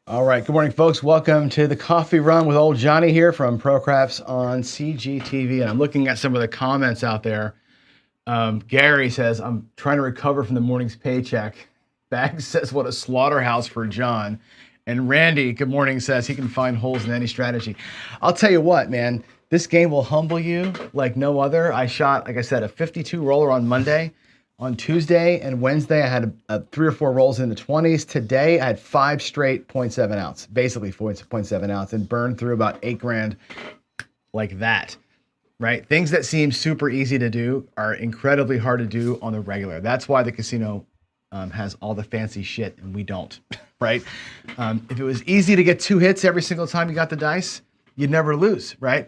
All right. Good morning, folks. Welcome to the Coffee Run with old Johnny here from Wincraps on CGTV. And I'm looking at some of the comments out there. Gary says, I'm trying to recover from the morning's paycheck. Bags says, what a slaughterhouse for John. And Randy, good morning, says he can find holes in any strategy. I'll tell you what, man, this game will humble you like no other. I shot, like I said, a 52 roller on Monday. On Tuesday and Wednesday, I had 3 or 4 rolls in the 20s. Today, I had 5 straight 0.7 ounce, basically 0.7 ounce, and burned through about $8,000 like that, right? Things that seem super easy to do are incredibly hard to do on the regular. That's why the casino has all the fancy shit and we don't, right? If it was easy to get 2 hits every single time you got the dice, you'd never lose, right?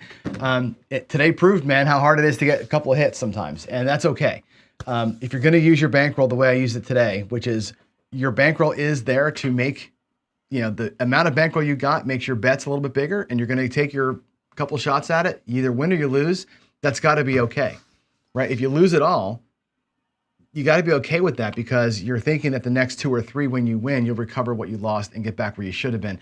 Today proved, man, how hard it is to get a couple of hits sometimes, and that's okay. If you're going to use your bankroll the way I used it today, which is your bankroll is there to make, the amount of bankroll you got makes your bets a little bit bigger, and you're going to take your couple shots at it. You either win or you lose. That's got to be okay, right? If you lose it all, you got to be okay with that because you're thinking that the next 2 or 3, when you win, you'll recover what you lost and get back where you should have been.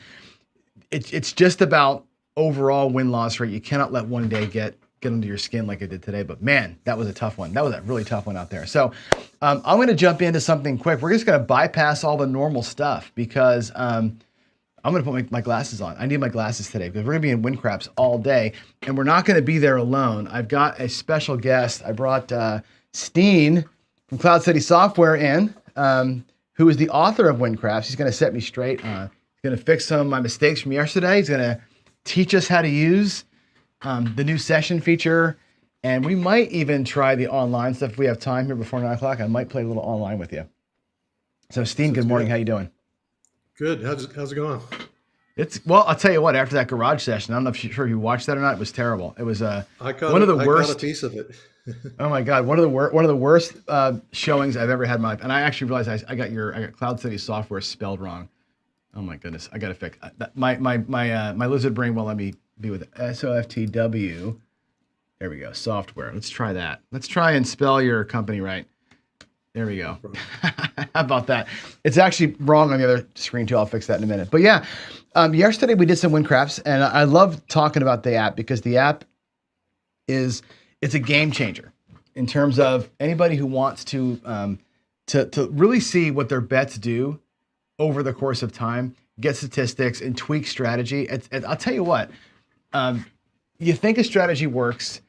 It's just about overall win-loss rate. You cannot let one day get under your skin like it did today. But man, that was a tough one. That was a really tough one out there. So I'm going to jump into something quick. We're just going to bypass all the normal stuff because I'm going to put my glasses on. I need my glasses today because we're going to be in Wincraps all day and we're not going to be there alone. I've got a special guest. I brought Steen from Cloud City Software in, who is the author of Wincraps. He's going to set me straight. He's going to fix some of my mistakes from yesterday. He's going to teach us how to use the new session feature, and we might even try the online stuff if we have time here before 9 o'clock. I might play a little online with you. So, Steen, good morning. How you doing? Good. How's it going? Well, I'll tell you what. After that garage session, I don't know if you watched that or not. It was terrible. It was I one of the worst. I caught a piece of it. Oh my God, one of the worst showings I've ever had in my life. And I actually realized I got Cloud City Software spelled wrong. Oh my goodness, I got to fix my lizard brain won't let me be with it. SOFTW. There we go. Software. Let's try that. Let's try and spell your company right. There we go. How about that? It's actually wrong on the other screen too. I'll fix that in a minute. But yeah, yesterday we did some Wincraps, and I love talking about the app because the app it's a game changer in terms of anybody who wants to really see what their bets do over the course of time, get statistics, and tweak strategy. I'll tell you what. You think a strategy works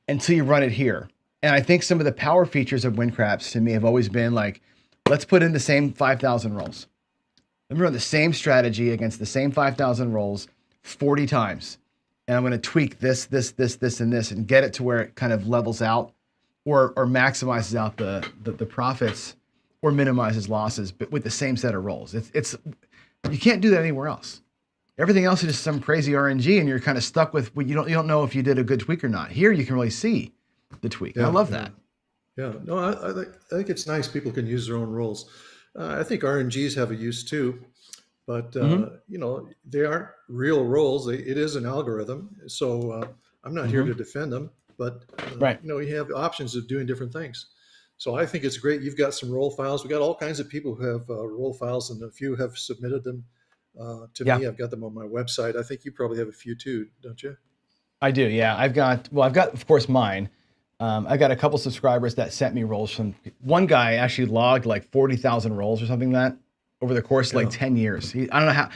until you run it here. And I think some of the power features of Wincraps to me have always been like, let's put in the same 5,000 rolls. Let me run the same strategy against the same 5,000 rolls 40 times. And I'm going to tweak this, and this, and get it to where it kind of levels out or maximizes out the profits or minimizes losses, but with the same set of rolls. You can't do that anywhere else. Everything else is just some crazy RNG, and you're kind of stuck with you don't know if you did a good tweak or not. Here, you can really see the tweak. Yeah, I love that. Yeah, no, I think it's nice. People can use their own roles. I think RNGs have a use too, but they aren't real roles. It is an algorithm, so I'm not here to defend them. But right, you have options of doing different things. So I think it's great. You've got some roll files. We got all kinds of people who have roll files, and a few have submitted them. To me, I've got them on my website. I think you probably have a few too, don't you? I do, yeah. I've got, of course, mine. I've got a couple subscribers that sent me rolls from, one guy actually logged like 40,000 rolls or something like that over the course of like 10 years. I don't know how,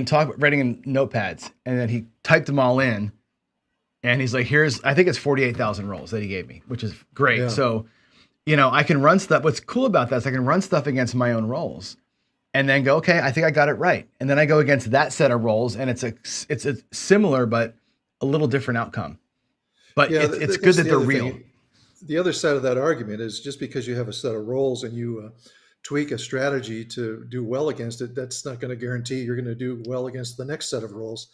talk about writing in notepads, and then he typed them all in, and he's like, I think it's 48,000 rolls that he gave me, which is great. Yeah. So, I can run stuff. What's cool about that is I can run stuff against my own rolls. And then go, okay, I think I got it right. And then I go against that set of rolls, and it's a similar but a little different outcome. But it's good that they're real. The other side of that argument is just because you have a set of rolls and you tweak a strategy to do well against it, that's not going to guarantee you're going to do well against the next set of rolls.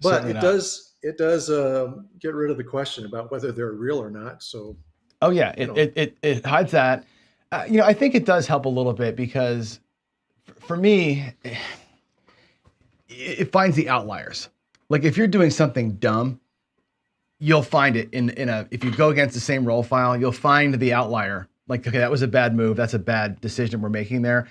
But it does get rid of the question about whether they're real or not. So, oh yeah, it hides that. I think it does help a little bit because, for me, it finds the outliers. Like if you're doing something dumb, you'll find it if you go against the same roll file, you'll find the outlier. Like, okay, that was a bad move. That's a bad decision we're making there.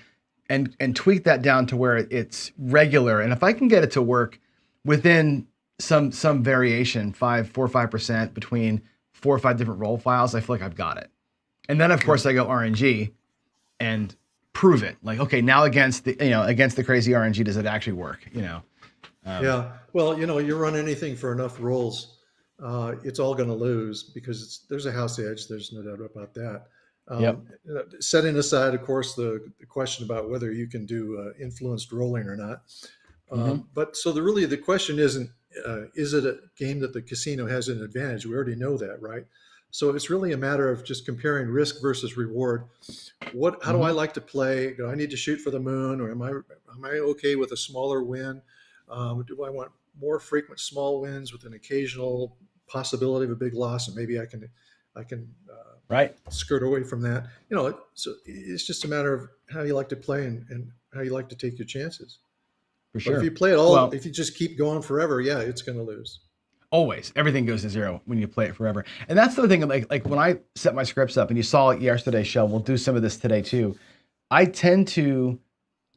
and tweak that down to where it's regular. And if I can get it to work within some variation, 4 or 5% between 4 or 5 different roll files, I feel like I've got it. And then of course I go RNG and prove it. Like, okay, now against the crazy RNG, does it actually work? Yeah. Well, you run anything for enough rolls, it's all going to lose because there's a house edge. There's no doubt about that. Yep. Setting aside, of course, the question about whether you can do influenced rolling or not. But so the question isn't, is it a game that the casino has an advantage? We already know that, right? So it's really a matter of just comparing risk versus reward. How do I like to play? Do I need to shoot for the moon, or am I okay with a smaller win? Do I want more frequent small wins with an occasional possibility of a big loss, and maybe I can right. skirt away from that? So it's just a matter of how you like to play and how you like to take your chances. For sure. But if you play it all, if you just keep going forever, yeah, it's going to lose. Always, everything goes to zero when you play it forever. And that's the thing. Like when I set my scripts up, and you saw it yesterday, Shell. We'll do some of this today too. I tend to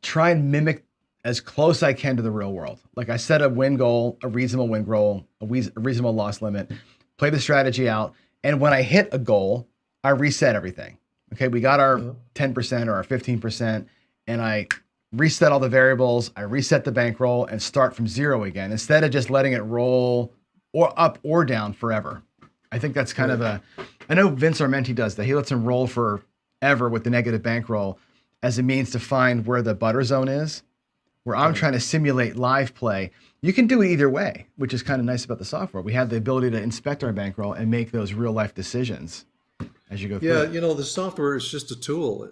try and mimic as close I can to the real world. Like I set a win goal, a reasonable win goal, a reasonable loss limit, play the strategy out. And when I hit a goal, I reset everything. Okay, we got our 10% or our 15%, and I reset all the variables. I reset the bankroll and start from zero again, instead of just letting it roll or up or down forever. I think that's kind of I know Vince Armenti does that. He lets him roll forever with the negative bankroll as a means to find where the butter zone is, where I'm trying to simulate live play. You can do it either way, which is kind of nice about the software. We have the ability to inspect our bankroll and make those real life decisions as you go through. Yeah, the software is just a tool.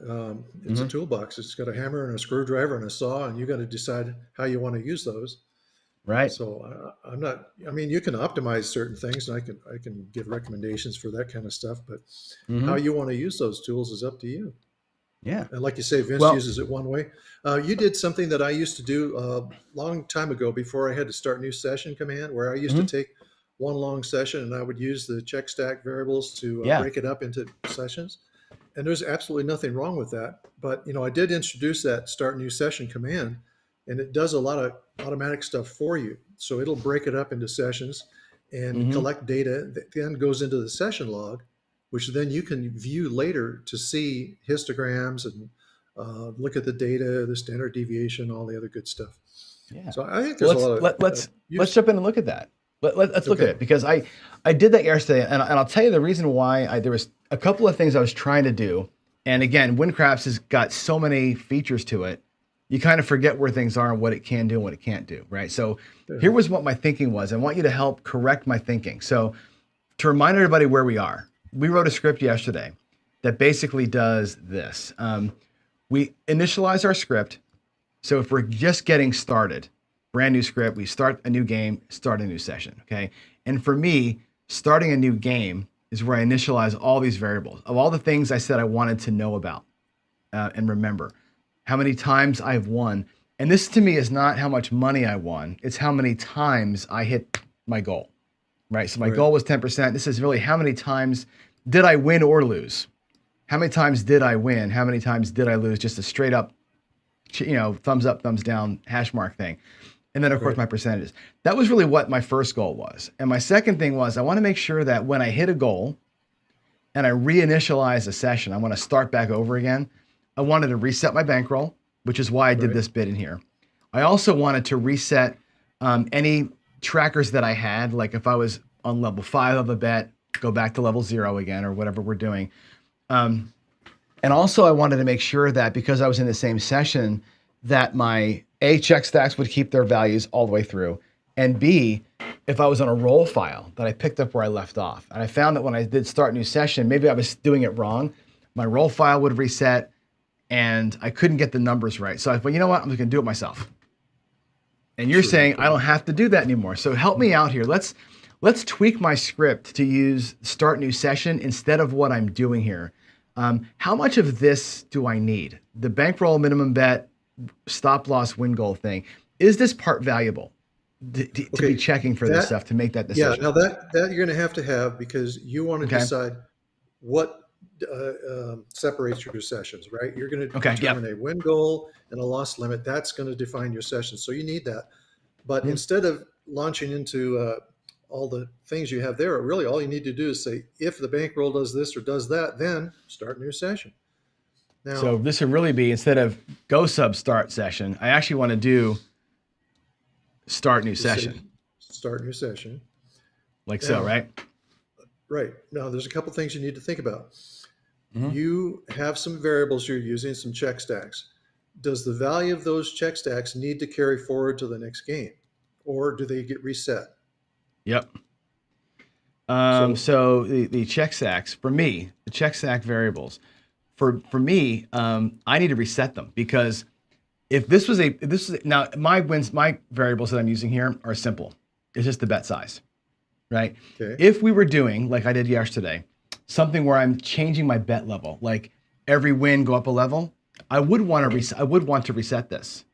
It's a toolbox. It's got a hammer and a screwdriver and a saw, and you got to decide how you want to use those. Right. So you can optimize certain things, and I can give recommendations for that kind of stuff, but how you want to use those tools is up to you. Yeah. And like you say, Vince uses it one way. You did something that I used to do a long time ago before I had to start new session command, where I used to take one long session and I would use the check stack variables to break it up into sessions. And there's absolutely nothing wrong with that. But, I did introduce that start new session command, and it does a lot of automatic stuff for you. So it'll break it up into sessions and collect data that then goes into the session log, which then you can view later to see histograms and look at the data, the standard deviation, all the other good stuff. Yeah. So I think there's a lot of let's jump in and look at that. Let's look at it, because I did that yesterday, and I'll tell you the reason why. There was a couple of things I was trying to do, and again, Wincraps has got so many features to it, you kind of forget where things are and what it can do and what it can't do, right? So here was what my thinking was. I want you to help correct my thinking. So to remind everybody where we are, we wrote a script yesterday that basically does this. We initialize our script. So if we're just getting started, brand new script, we start a new game, start a new session, okay? And for me, starting a new game is where I initialize all these variables of all the things I said I wanted to know about and remember. How many times I've won. And this to me is not how much money I won. It's how many times I hit my goal, right? So my goal was 10%. This is really how many times did I win or lose? How many times did I win? How many times did I lose? Just a straight up, thumbs up, thumbs down hash mark thing. And then of course my percentages. That was really what my first goal was. And my second thing was I want to make sure that when I hit a goal and I reinitialize a session, I want to start back over again. I wanted to reset my bankroll, which is why I did this bit in here. I also wanted to reset any trackers that I had, like if I was on level 5 of a bet, go back to level 0 again, or whatever we're doing. And also I wanted to make sure that because I was in the same session, that my A, check stacks would keep their values all the way through, and B, if I was on a roll file, that I picked up where I left off. And I found that when I did start new session, maybe I was doing it wrong. My roll file would reset, and I couldn't get the numbers right. So I thought, you know what? I'm just gonna do it myself. And you're saying I don't have to do that anymore. So help me out here. Let's tweak my script to use start new session instead of what I'm doing here. How much of this do I need? The bankroll, minimum bet, stop loss, win goal thing. Is this part valuable to be checking for this stuff to make that decision? Yeah, now that you're gonna have because you want to decide what separates your sessions, right? You're going to Okay. determine Yep. a win goal and a loss limit. That's going to define your session. So you need that. But Mhm. instead of launching into all the things you have there, really all you need to do is say, if the bankroll does this or does that, then start a new session. So Now, this would really be, instead of go sub start session, I actually want to do start new just say, session, start new session. like so, Now, right? right. Now, there's a couple things you need to think about. Mm-hmm. You have some variables you're using, some check stacks. Does the value of those check stacks need to carry forward to the next game, or do they get reset? Yep. So, So the check stacks for me, the check stack variables for me, I need to reset them, because if this was now my variables that I'm using here are simple. It's just the bet size, right? okay, If we were doing like I did yesterday, something where I'm changing my bet level, like every win go up a level, I would want to reset. I would want to reset this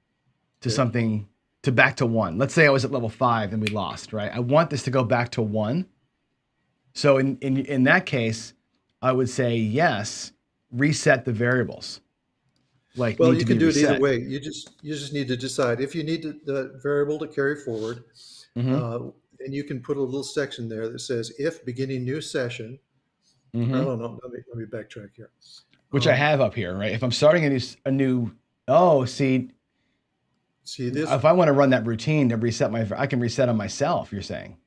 to okay. something to back to 1. Let's say I was at level 5 and we lost, right? I want this to go back to 1. So in that case, I would say yes, reset the variables. Like Well, need you to can be do it either reset. way. You just need to decide if you need the variable to carry forward, Mm-hmm. uh, and you can put a little section there that says if beginning new session. I Mm-hmm. don't know. Let me backtrack here. Which I Um, have up here, right? If I'm starting a new oh, see, see this. if I want to run that routine to reset I can reset on myself, you're saying,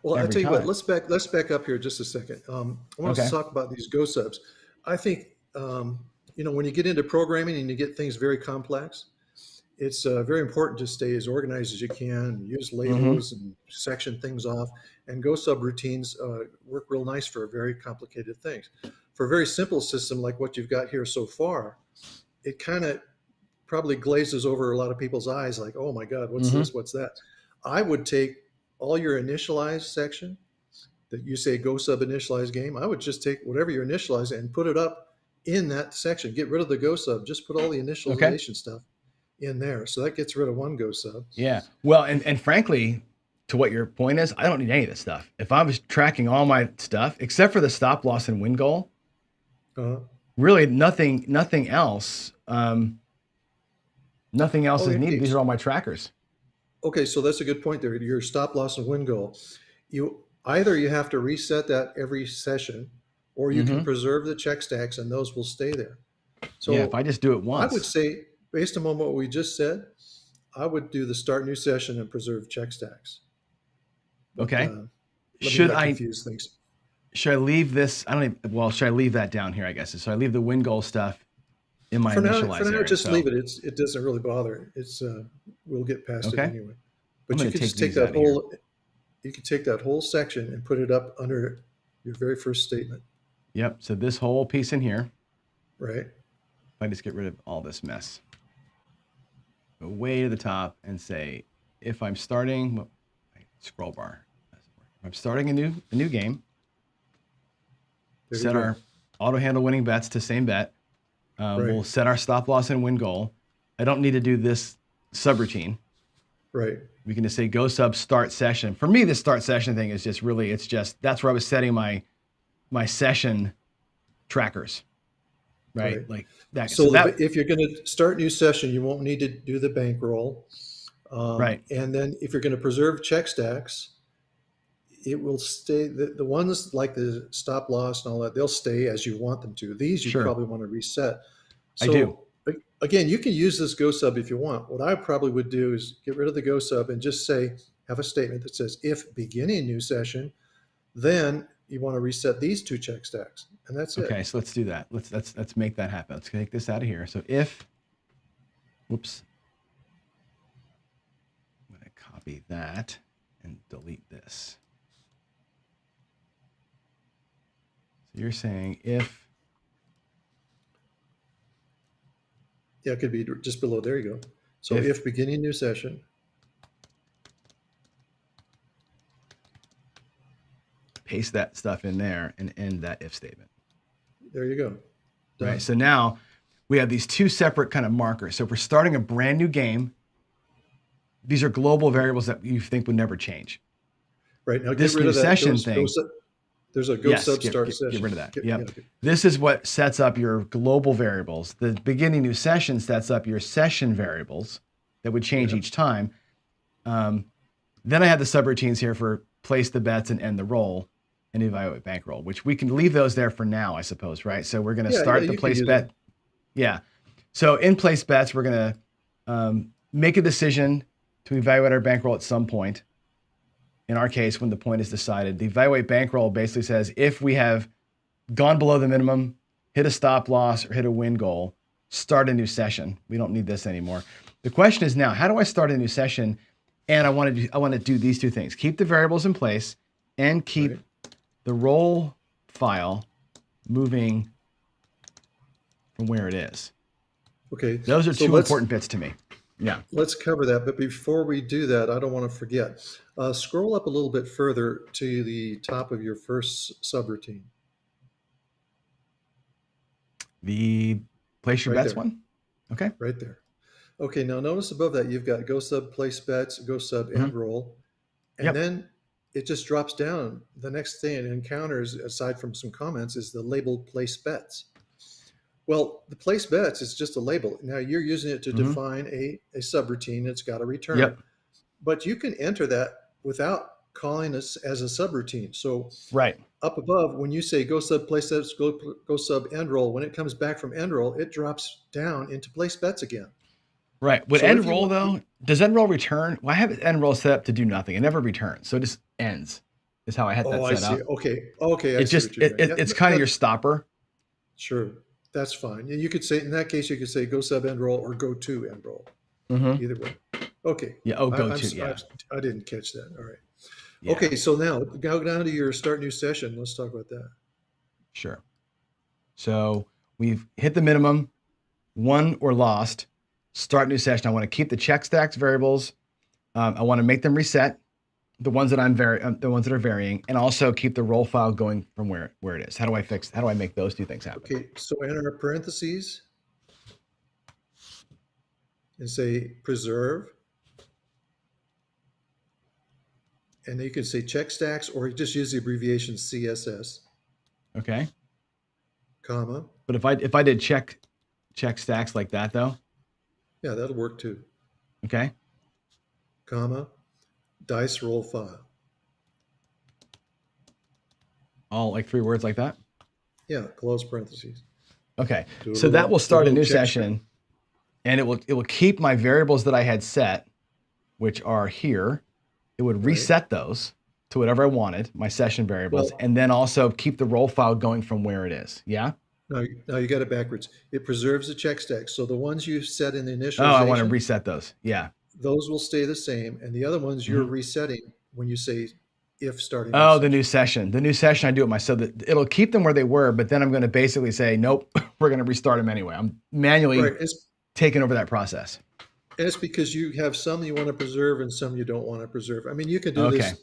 Well, I every tell you what. time. Let's back up here just a second. I want us to Okay. talk about these Go subs. I think when you get into programming and you get things very complex, it's very important to stay as organized as you can, use Mm-hmm. labels and section things off. And Go subroutines work real nice for very complicated things. For a very simple system like what you've got here so far, it kind of probably glazes over a lot of people's eyes like, oh my God, what's Mm-hmm. this? What's that? I would take all your initialized section that you say Go sub initialize game. I would just take whatever you initialize and put it up in that section. Get rid of the Go sub, just put all the Okay. initialization stuff in there. So that gets rid of one Go sub. Yeah. Well, and frankly, to what your point is, I don't need any of this stuff. If I was tracking all my stuff, except for the stop loss and win goal, Uh, really nothing else. Nothing else is needed. okay, These are all my trackers. okay, so that's a good point there. Your stop loss and win goal. You have to reset that every session, or you can Mm-hmm. preserve the check stacks and those will stay there. Yeah. If So I just do it I would once. say, based on what we just said, I would do the start new session and preserve check stacks. But Okay. let me Should not I confuse things. should I leave this? I don't even, well, should I leave that down here? I guess. So I leave the win goal stuff in my For initialize now, area. just So leave it. It doesn't really bother. We'll get past it okay. anyway. I'm But you going to could take just take these out that of here. whole you could take that whole section and put it up under your very first statement, Yep. So this whole piece in here, right? if I just get rid of all this mess, go way to the top and say, if I'm starting, well, scroll bar. If I'm starting a new game, There you set go. our auto handle winning bets to same bet. Right, We'll set our stop loss and win goal. I don't need to do this subroutine. right, We can just say go sub start session. For me, this start session thing is just really, it's just, that's where I was setting my session trackers, right? right. Like that. So So that, if you're going to start a new session, you won't need to do the bankroll. right. And then if you're going to preserve check stacks, it will stay. The ones like the stop loss and all that, they'll stay as you want them to. These you Sure. probably want to reset. I do. So again, you can use this Go sub if you want. What I probably would do is get rid of the Go sub and just say, have a statement that says, if beginning new session, then you want to reset these two check stacks, and that's it. Okay. So let's do that. Let's make that happen. Let's take this out of here. So if, whoops, I'm going to copy that and delete this. So you're saying if, Yeah, it could be just below. There you go. So if if beginning new session, paste that stuff in there and end that if statement. there you go. Right. Done. So now we have these two separate kind of markers. So if we're starting a brand new game, these are global variables that you think would never change. Right now, get This rid new of that. session Go thing. sub. There's a go Yes, sub start get session. rid of that. Yeah, Yep. okay. This is what sets up your global variables. The beginning new session sets up your session variables that would change Yeah. each time. Then I have the subroutines here for place the bets and end the roll and evaluate bankroll, which we can leave those there for now, I suppose, right? So we're going to Yeah, start the you can place use bet. them. Yeah. So in place bets, we're going to make a decision to evaluate our bankroll at some point. In our case, when the point is decided, the evaluate bankroll basically says if we have gone below the minimum, hit a stop loss or hit a win goal, start a new session. We don't need this anymore. The question is now, how do I start a new session? And I want to do these two things: keep the variables in place and keep the roll file moving from where it is. Okay. Those are So two important bits to me. Yeah. let's cover that. But before we do that, I don't want to forget. Scroll up a little bit further to the top of your first subroutine. The place your Right bets there. one. Okay. Right there. Okay, now notice above that you've got go sub place bets, go sub end roll, and Yep. then it just drops down. The next thing it encounters, aside from some comments, is the label place bets. Well, the place bets is just a label. Now you're using it to define a subroutine. It's got a return, Yep. but you can enter that without calling this as a subroutine. So Right. up above, when you say go sub place bets, go sub end roll, when it comes back from end roll, it drops down into place bets again. Right. Would So end if you roll want, though? Does end roll return? Well, I have end roll set up to do nothing. It never returns, so it just ends. Is how I had that oh, I set see. up. Okay, I It see just what you're doing. Yeah, it's kind of your stopper. sure, that's fine. You could say in that case, you could say go sub end roll or go to end roll. Mm-hmm. Either way. Okay. Yeah. Oh, go I'm, to. Yeah. I didn't catch that. All right. Yeah. Okay, so now go down to your start new session. Let's talk about that. Sure. So we've hit the minimum, won or lost. Start new session. I want to keep the check stacks variables. I want to make them reset, the ones that the ones that are varying, and also keep the roll file going from where it is. How do I make those two things happen? Okay, so enter parentheses and say preserve. And then you can say check stacks or just use the abbreviation CSS, Okay. comma. But if I did check stacks like that though, Yeah, that'll work too. okay. Comma, dice roll file. All like 3 words like that. Yeah, close parentheses. Okay. So that will start a new session, script. and it will keep my variables that I had set, which are here. It would reset those to whatever I wanted, my session variables, and then also keep the roll file going from where it is. Yeah. Now you got it backwards. It preserves the check stacks. So the ones you set in the initialization. Oh, I want to reset those. Yeah. Those will stay the same, and the other ones you're resetting when you say if starting. Oh, the new session. The new session, I do it myself. So that it'll keep them where they were, but then I'm going to basically say, nope, we're going to restart them anyway. I'm manually taking over that process. And it's because you have some you want to preserve and some you don't want to preserve. I mean, you could do this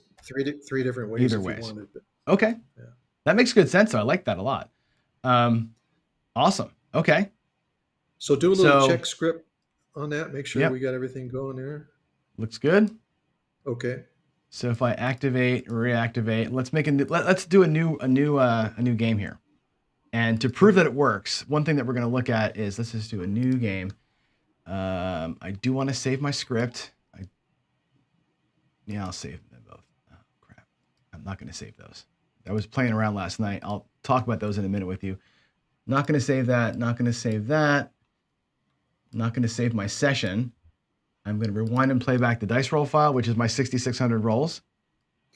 three different ways if you wanted. But, okay. Yeah. That makes good sense. I like that a lot. Awesome. Okay. So do a little check script on that. Make sure we got everything going there. Looks good. Okay. So if I activate, reactivate, let's do a new game here. And to prove that it works, one thing that we're going to look at is let's just do a new game. I do want to save my script. I'll save them both. Oh, crap. I'm not going to save those. I was playing around last night. I'll talk about those in a minute with you. Not going to save that. Not going to save that. Not going to save my session. I'm going to rewind and play back the dice roll file, which is my 6,600 rolls,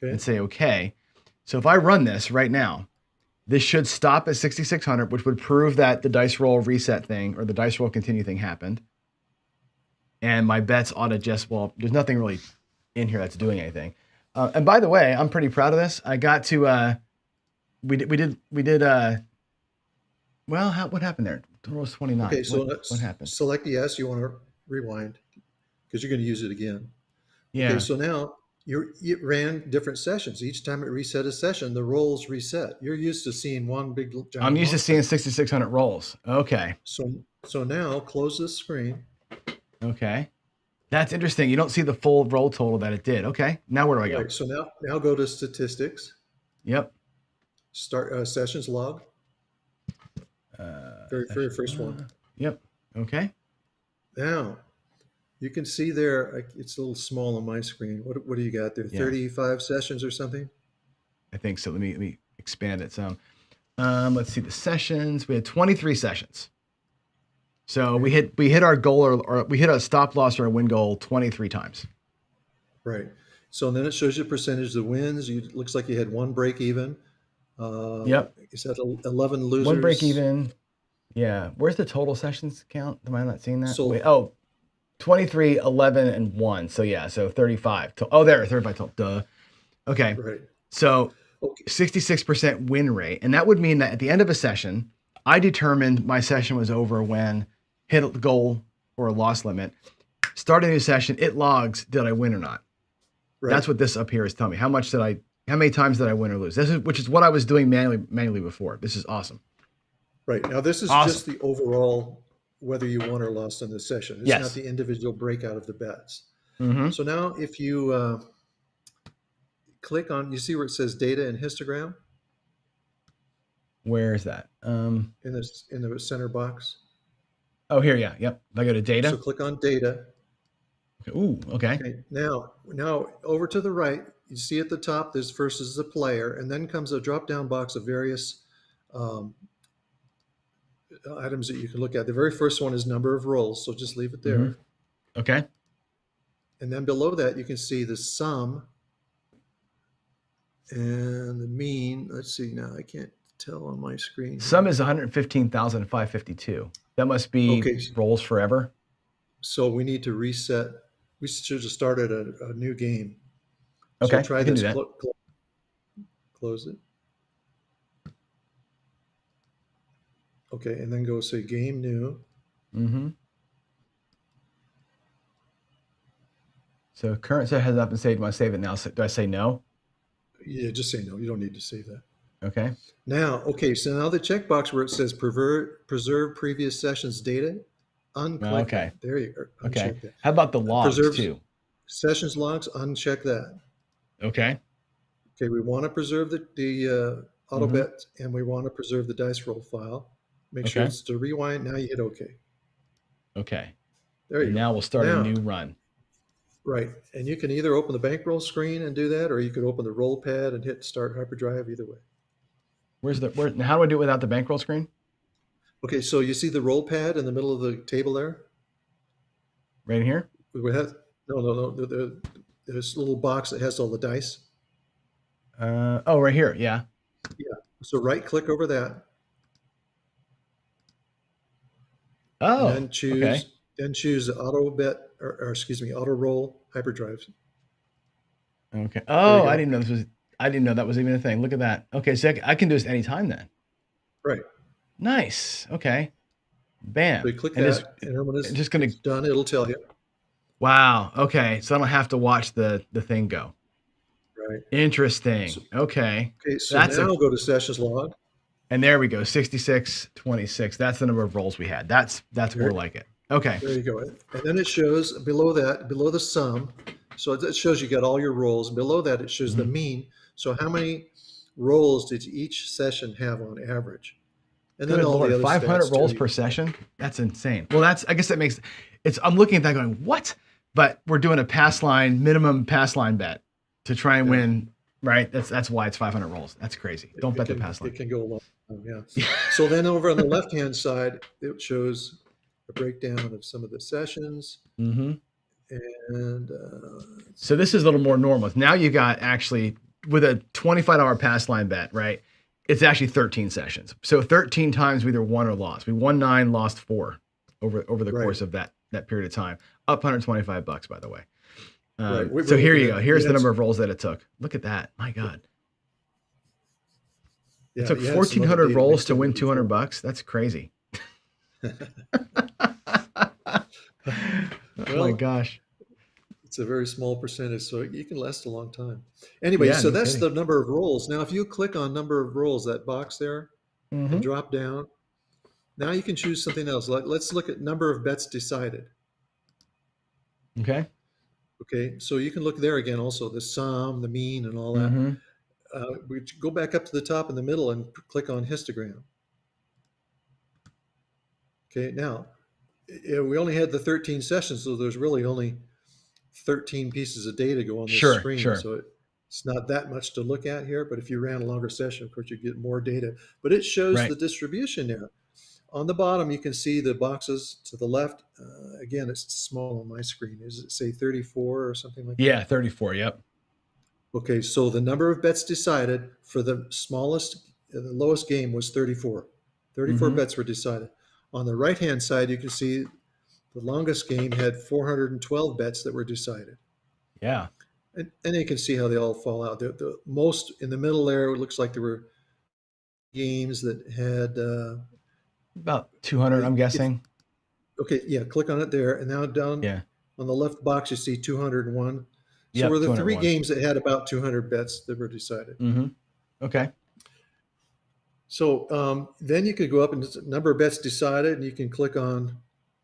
and say okay. So if I run this right now, this should stop at 6,600, which would prove that the dice roll reset thing or the dice roll continue thing happened. And my bets ought to there's nothing really in here that's doing anything. And by the way, I'm pretty proud of this. I got to, what happened there? Total was 29. Okay, so what happened? Select yes, you want to rewind because you're going to use it again. Yeah. Okay, so now it ran different sessions. Each time it reset a session, the rolls reset. You're used to seeing one big giant. I'm used to seeing 6,600 rolls. Okay. So now close this screen. Okay. That's interesting. You don't see the full roll total that it did. Okay. Now where do I go? Right, so now go to statistics. Yep. Start sessions log. Very Session, first one. yep. Okay. Now you can see there. It's a little small on my screen. What do you got there? Yeah, 35 sessions or something? I think so. Let me expand it some. Let's see the sessions. We had 23 sessions. So Okay. we hit our goal or we hit a stop loss or a win goal 23 times. Right. So then it shows you percentage of the wins. Looks like you had one break even. Yep. Is that 11 One break losers? even. Yeah. Where's the total sessions count? Am I not seeing that? Wait. So Oh, 23, 11, and 1. So yeah. So 35. Oh, there. 35 total. Duh. Okay. right. So Okay. 66% win rate. And that would mean that at the end of a session, I determined my session was over when hit a goal or a loss limit. Starting a new session, it logs, did I win or not? Right. That's what this up here is telling me. How many times did I win or lose? Which is what I was doing manually before. This is awesome. Right. Now this is Awesome. just the overall whether you won or lost in the session. It's not Yes. the individual breakout of the bets. Mm-hmm. So now if you click on, you see where it says data and histogram Where is that? in the center box. Oh, here, yeah. Yep. If I go to So data. click on data. Okay. Ooh, okay. Okay. Now over to the right, you see at the top, this first is the player, and then comes a drop down box of various um, items that you can look at. The very first one is number of rolls, so just leave it Mm-hmm. there. Okay. And then below that, you can see the sum and the mean. Let's see now, I can't tell on my screen Sum here. is 115,552. That must be Okay, rolls forever. so we need to reset. We should have started a new game. So Okay, try I can do this. that. Close it. Okay, and then go say game new. Mm-hmm. So current set has not been saved. Want to save it now? So do I say no? Yeah, just say no. You don't need to save that. Okay. Now, okay, so now the checkbox where it says preserve previous sessions data, unclick Okay. that. There you go. Okay. Uncheck that. How about the logs Preserve too? sessions logs, uncheck that. Okay. Okay, we want to preserve the auto Mm-hmm. bet and we want to preserve the dice roll file. Make sure Okay. it's to rewind. Now you hit OK. Okay. There you And go. now we'll start a Now, new run. right. And you can either open the bankroll screen and do that, or you could open the roll pad and hit start hyperdrive, either way. How do I do it without the bankroll screen? Okay, so you see the roll pad in the middle of the table there? Right in here? We have, no. This little box that has all the dice. Oh, right here. Yeah. Yeah. So right click over that and Oh, okay. then choose auto bet or excuse me, auto roll hyperdrive. Okay. There you Oh, go. I didn't know that was even a thing. Look at that. Okay, so I can do this anytime then. Right. Nice. Okay. So Bam. you click And that, and then when it's just gonna it's done, it'll tell you. wow. Okay. So I don't have to watch the thing go. Right. So, Interesting. Okay. okay, so That's now go to sessions log. and there we go. 66, 26. That's the number of rolls we had. That's more There, like it. Okay. there you go. And then it shows below that, below the sum. So it shows you got all your rolls. Below that, it shows the Mhm. mean. So how many rolls did each session have on average? And then Good all the Lord, other 500 stats too. rolls per session? That's insane. Well, I guess that makes I'm looking at that going, what? But we're doing a minimum pass line bet to try and Yeah. win, right? That's why it's 500 rolls. That's crazy. Don't bet the pass line. It can go a long time, yeah. So then over on the left-hand side, it shows a breakdown of some of the sessions. Mm-hmm. And So this is a little more normal. Now you got actually with a $25 pass line bet, right? It's actually 13 sessions. So 13 times we either won or lost. We won 9, lost 4 over the right, course of that period of time. Up $125, by the way. right. So here you looking go. at- Here's you the had number some- of rolls that it took. Look at that. My God. yeah, It took you had some other 1,400 data rolls mixed to in there win before. $200. That's crazy. Oh my Well, gosh. it's a very small percentage, so you can last a long time. Anyway, Yeah, so no that's kidding. the number of rolls. Now, if you click on number of rolls, that box there, and Mm-hmm. drop down, now you can choose something else. Let's look at number of bets decided. Okay. Okay, so you can look there again also, the sum, the mean, and all that. Mm-hmm. we go back up to the top in the middle and click on histogram. Okay, now we only had the 13 sessions, so there's really only 13 pieces of data go on this Sure, screen. sure. So it's not that much to look at here, but if you ran a longer session, of course, you get more data. But it shows Right. the distribution there. On the bottom, you can see the boxes to the left. Again, it's small on my screen. Is it say 34 or something like that? Yeah, 34. Yep. Okay, so the number of bets decided for the lowest game was 34. 34 Mhm. bets were decided. On the right-hand side, you can see the longest game had 412 bets that were decided. Yeah. And you can see how they all fall out. The most in the middle there, it looks like there were games that had About 200, I'm if guessing. okay, yeah, click on it there, and now down Yeah. on the left box you see 201. So Yep, were the three 201. games that had about 200 bets that were decided. Mhm. Okay. So then you could go up and number of bets decided, and you can click on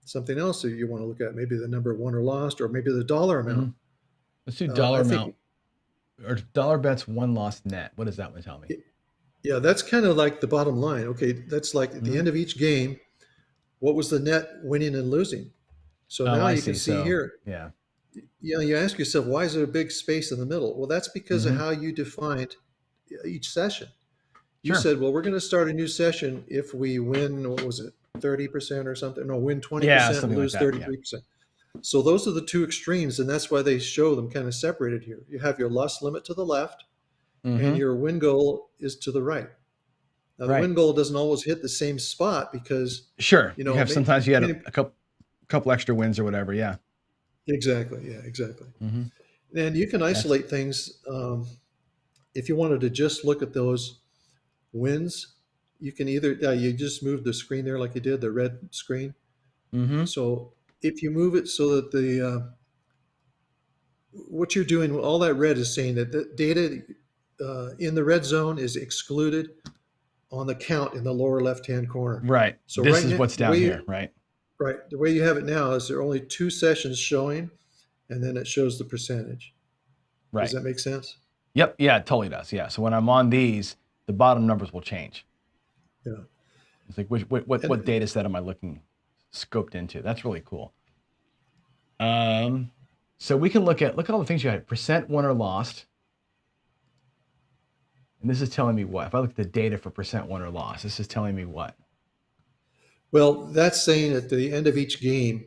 something else that you want to look at, maybe the number won or lost, or maybe the dollar amount. Mhm. Let's do dollar I think, amount or dollar bets won lost net. What does that one tell me? yeah, that's kind of like the bottom line. Okay, that's like at the Mhm. end of each game, what was the net winning and losing? So Oh, now I you can see. see So, here, yeah. you ask yourself, why is there a big space in the middle? Well, that's because of Mhm. how you defined each session. You Sure. said, well, we're going to start a new session if we win, what was it, 30% or something? No, win Yeah, 20% and something like lose that. Yeah. 33%. So those are the two extremes, and that's why they show them kind of separated here. You have your loss limit to the left, and Mhm. your win goal is to the right. Now, the Right. win goal doesn't always hit the same spot because, Sure. you You know, have sometimes you had many, a couple extra wins or whatever. Yeah. exactly, yeah, exactly. Mhm. And you can That's isolate things. If you wanted to just look at those wins, you can either, you just move the screen there like you did, the red screen. Mhm. So if you move it so that what you're doing, all that red is saying that the data in the red zone is excluded on the count in the lower left-hand corner. Right. So This right is now, what's down here, right? the way you have it now is there are only two sessions showing, and then it shows the percentage. Does Right. that make sense? Yep. Yeah, it totally does. Yeah. So when I'm on these, the bottom numbers will change. Yeah. It's like what And data set am I looking scoped into? That's really cool. So we can look at all the things you had. Percent won or lost. And this is telling me what? If I look at the data for percent won or lost, this is telling me what? well, that's saying at the end of each game,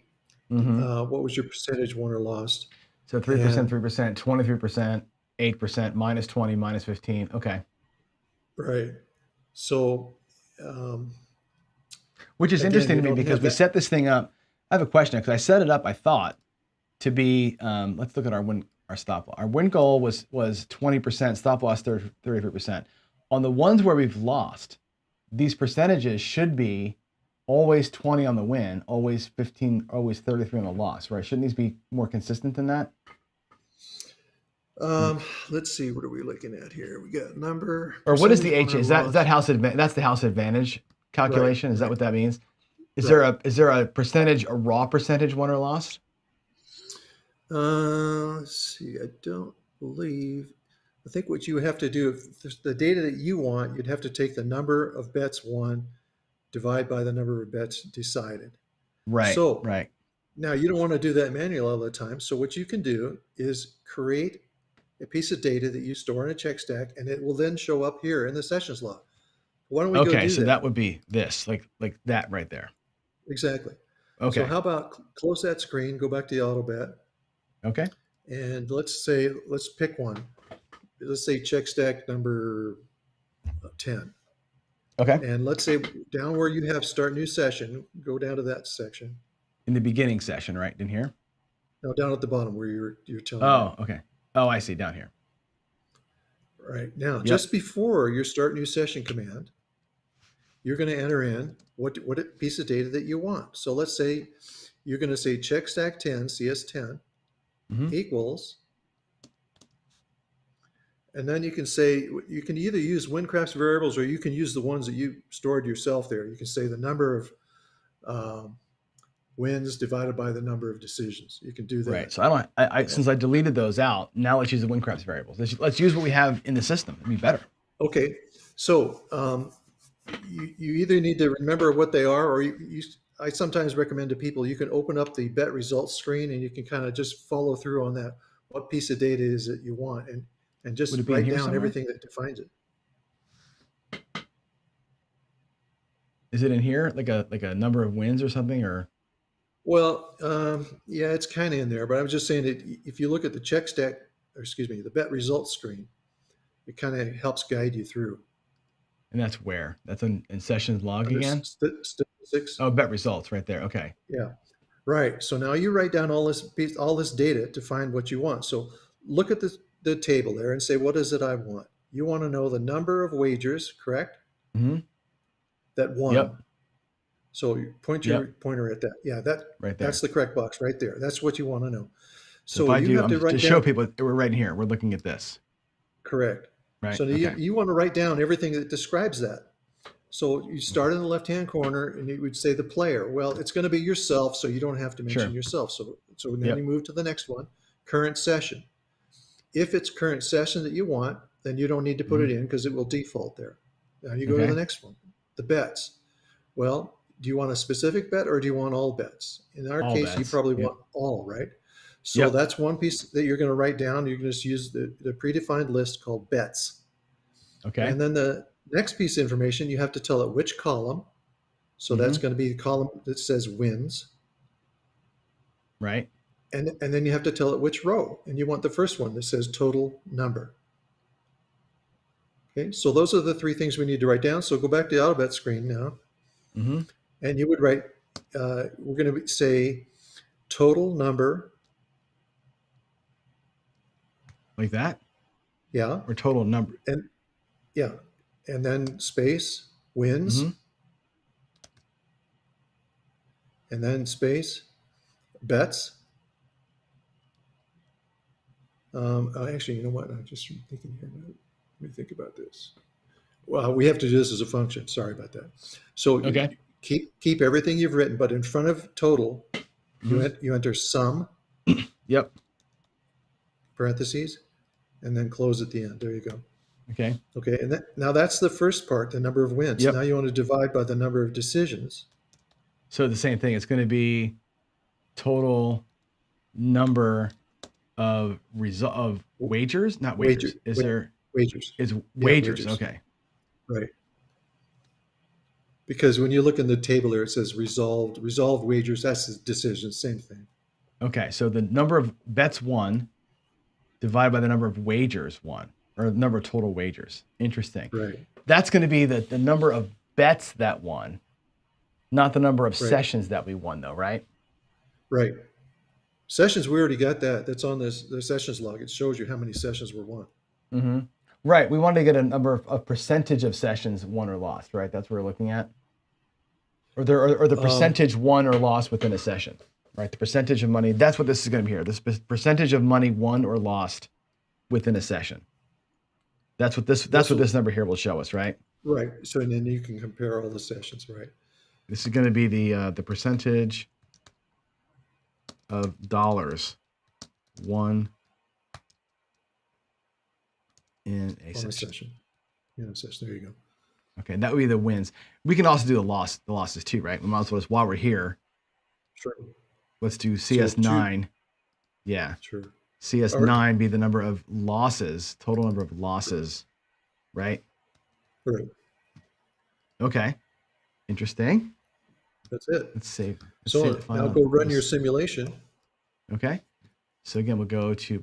Mm-hmm. what was your percentage won or lost? So 3%, And 3%, 23%, 8%, minus 20, minus 15. Okay. right. So Which is again, interesting you to me don't because have we that. set this thing up. I have a question because I set it up, I thought, to be let's look at our stop loss. Our win goal was 20%, stop loss 33%. On the ones where we've lost, these percentages should be always 20 on the win, always 15, always 33 on the loss, right? Shouldn't these be more consistent than that? Let's see, what are we looking at here? We got number, Or what is percentage the won H? or Is that lost. house advantage? That's the house advantage Right, calculation. Is that right, what that means? right. Is there a percentage, a raw percentage won or lost? Let's see, I don't believe, I think what you would have to do, if there's the data that you want, you'd have to take the number of bets won, divide by the number of bets decided. Right, So right. now you don't want to do that manually all the time. So what you can do is create a piece of data that you store in a check stack, and it will then show up here in the sessions log. Why don't we go Okay, do so that? that would be this, like that right there. Exactly. So Okay, how about close that screen, go back to the auto bet, okay. and let's pick one. Let's say check stack number 10. Okay. And let's say down where you have start new session, go down to that section. In the beginning session, right in here. No, down at the bottom where you're telling me. Oh, okay. Oh, I see down here. Right. Now, Yep. just before your start new session command, you're going to enter in what piece of data that you want. So let's say you're going to say check stack 10, CS10 Hmm. equals, and then you can say, you can either use Wincraps variables or you can use the ones that you stored yourself there. You can say the number of wins divided by the number of decisions. You can do Right. that. So since I deleted those out, now let's use the Wincraps variables. Let's use what we have in the system. It'd be better. Okay, so you either need to remember what they are, or I sometimes recommend to people you can open up the bet results screen and you can kind of just follow through on that. What piece of data is it you want, and Would just it be in write here down somewhere? everything that defines it. Is it in here like a number of wins or something, or? Well, yeah, it's kind of in there, but I'm just saying that if you look at the check stack, or excuse me, the bet results screen, it kind of helps guide you through. And that's where? That's in sessions log Under again? statistics. Oh, bet results right there. Okay. Yeah, right. So now you write down all this data to find what you want. So look at the table there and say, what is it I want? You want to know the number of wagers, correct? Mm-hmm. That Yep. won. So you point your Yep. pointer at that. Yeah, Right that's there. the correct box right there. That's what you want to know. So if So I you do, have I'm to to write show down, people we're right here. We're looking at this. correct. Right. So Okay. you want to write down everything that describes that. So you start in the left-hand corner and you would say the player. Well, it's going to be yourself, so you don't have to mention Sure. yourself. So then you Yep. move to the next one, current session. If it's current session that you want, then you don't need to put Mm-hmm. it in because it will default there. Now you go to the Okay. next one, the bets. Well, do you want a specific bet or do you want all bets? In our All case, you bets. probably Yep. want all, right? So Yep. that's one piece that you're going to write down. You can just use the predefined list called bets. Okay. And then the next piece of information, you have to tell it which column. So Mm-hmm. that's going to be the column that says wins. Right. And then you have to tell it which row. And you want the first one that says total number. Okay, so those are the three things we need to write down. So go back to the AutoBet screen now. Mm-hmm. And you would write, we're going to say total number. Like that, Yeah. or total number. And yeah. And then space wins. Mm-hmm. And then space bets. Actually, you know what? I'm just thinking here. Let me think about this. Well, we have to do this as a function. Sorry about that. So Okay. keep everything you've written, but in front of total, Mm-hmm. you enter sum, Yep. parentheses, and then close at the end. There you go. Okay. Okay, and now that's the first part, the number of wins. Yep. Now you want to divide by the number of decisions. So the same thing. It's going to be total number of wagers, not wagers. Wagers. Is Yeah, wagers. Okay. Right. Because when you look in the table there, it says resolved wagers. That's the decision. Same thing. Okay. So the number of bets won divided by the number of wagers won, or the number of total wagers. Interesting. Right. That's going to be the number of bets that won, not the number of Right. sessions that we won, though, right? Right. Sessions, we already got that. That's on the sessions log. It shows you how many sessions were won. Mm-hmm. Right. We wanted to get a number of percentage of sessions won or lost, right? That's what we're looking at. Or the percentage won or lost within a session, right? The percentage of money. That's what this is going to be here. This percentage of money won or lost within a session. That's what this number here will show us, right? Right. So and then you can compare all the sessions, right? This is going to be the percentage of dollars won in a session. In a session. There you go. Okay, that would be the wins. We can also do the losses too, right? We might as well just, while we're here, Sure. let's do CS9. Yeah. Sure. CS9 be the number of losses, total number of losses, right? Right. Okay. Interesting. That's it. Let's save. So now go run your simulation. Okay. So again, we'll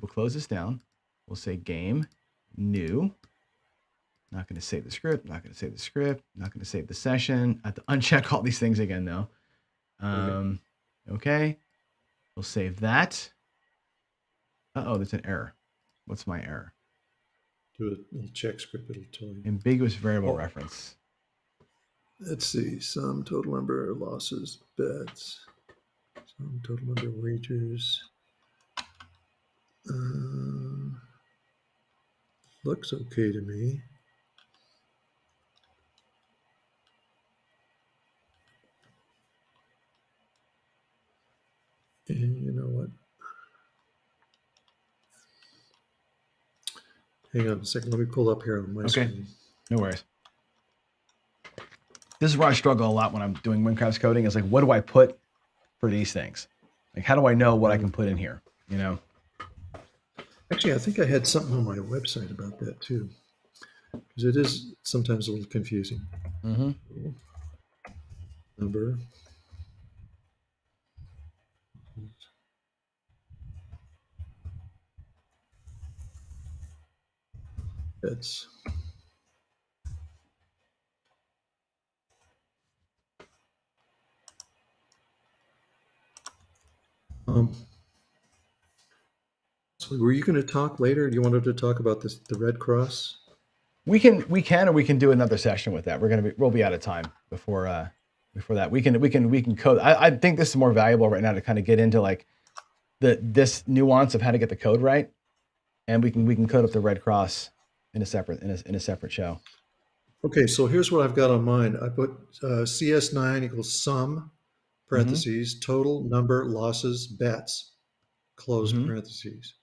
close this down. We'll say game, new. Not going to save the script. Not going to save the script. Not going to save the session. I have to uncheck all these things again, though. Okay. We'll save that. Uh-oh, there's an error. What's my error? Do a little check script. It'll tell you. Ambiguous variable reference. Let's see. Sum total number of losses, bets. Sum total number of wagers. Looks okay to me. And you know what? Hang on a second. Let me pull up here on my screen. No worries. This is where I struggle a lot when I'm doing Wincraps coding. Is like, what do I put for these things? Like, how do I know what I can put in here? You know? Actually, I think I had something on my website about that too, because it is sometimes a little confusing. Mm-hmm. Number. That's so were you going to talk later? Do you wanted to talk about this, the Red Cross? We can, or we can do another session with that. We'll be out of time before that. We can code. I think this is more valuable right now to kind of get into like this nuance of how to get the code right, and we can code up the Red Cross in a separate show. Okay, so here's what I've got on mine. I put CS9 equals sum, parentheses, total number losses bets, close parentheses.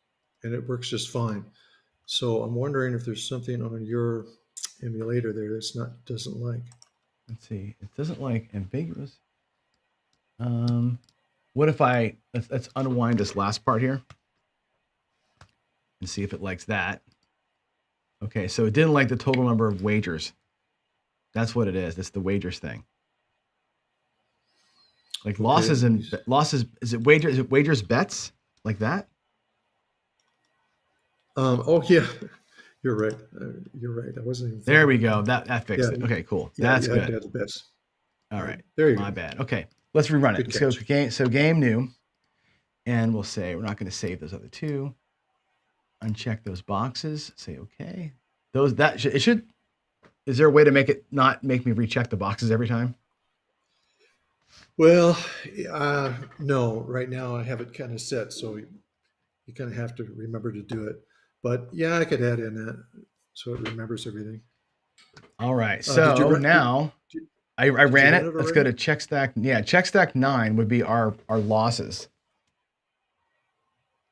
And it works just fine. So I'm wondering if there's something on your emulator there that's doesn't like. Let's see. It doesn't like ambiguous. What if let's unwind this last part here and see if it likes that. Okay, so it didn't like the total number of wagers. That's what it is. That's the wagers thing. Like losses and losses. Is it wagers bets like that? Oh yeah, you're right. You're right. I wasn't even. There we go. That fixed it. Okay, cool. That's good. That's the best. All right. There you go. My bad. Okay, let's rerun it. Let's go. So game new, and we'll say we're not going to save those other two. Uncheck those boxes. Say okay. It should. Is there a way to make it not make me recheck the boxes every time? Well, no. Right now I have it kind of set, so you kind of have to remember to do it. But yeah, I could add in that so it remembers everything. All right. So now I ran it. Let's go to check stack. Yeah, check stack 9 would be our losses.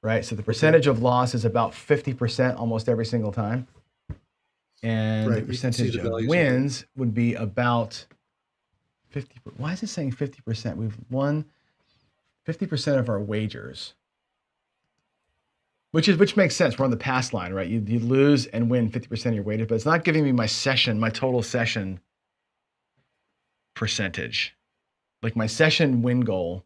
Right. So the percentage of loss is about 50% almost every single time. And the percentage of wins would be about 50. Why is it saying 50%? We've won 50% of our wagers. Which makes sense. We're on the pass line, right? You lose and win 50% of your wagers, but it's not giving me my total session percentage. Like my session win goal.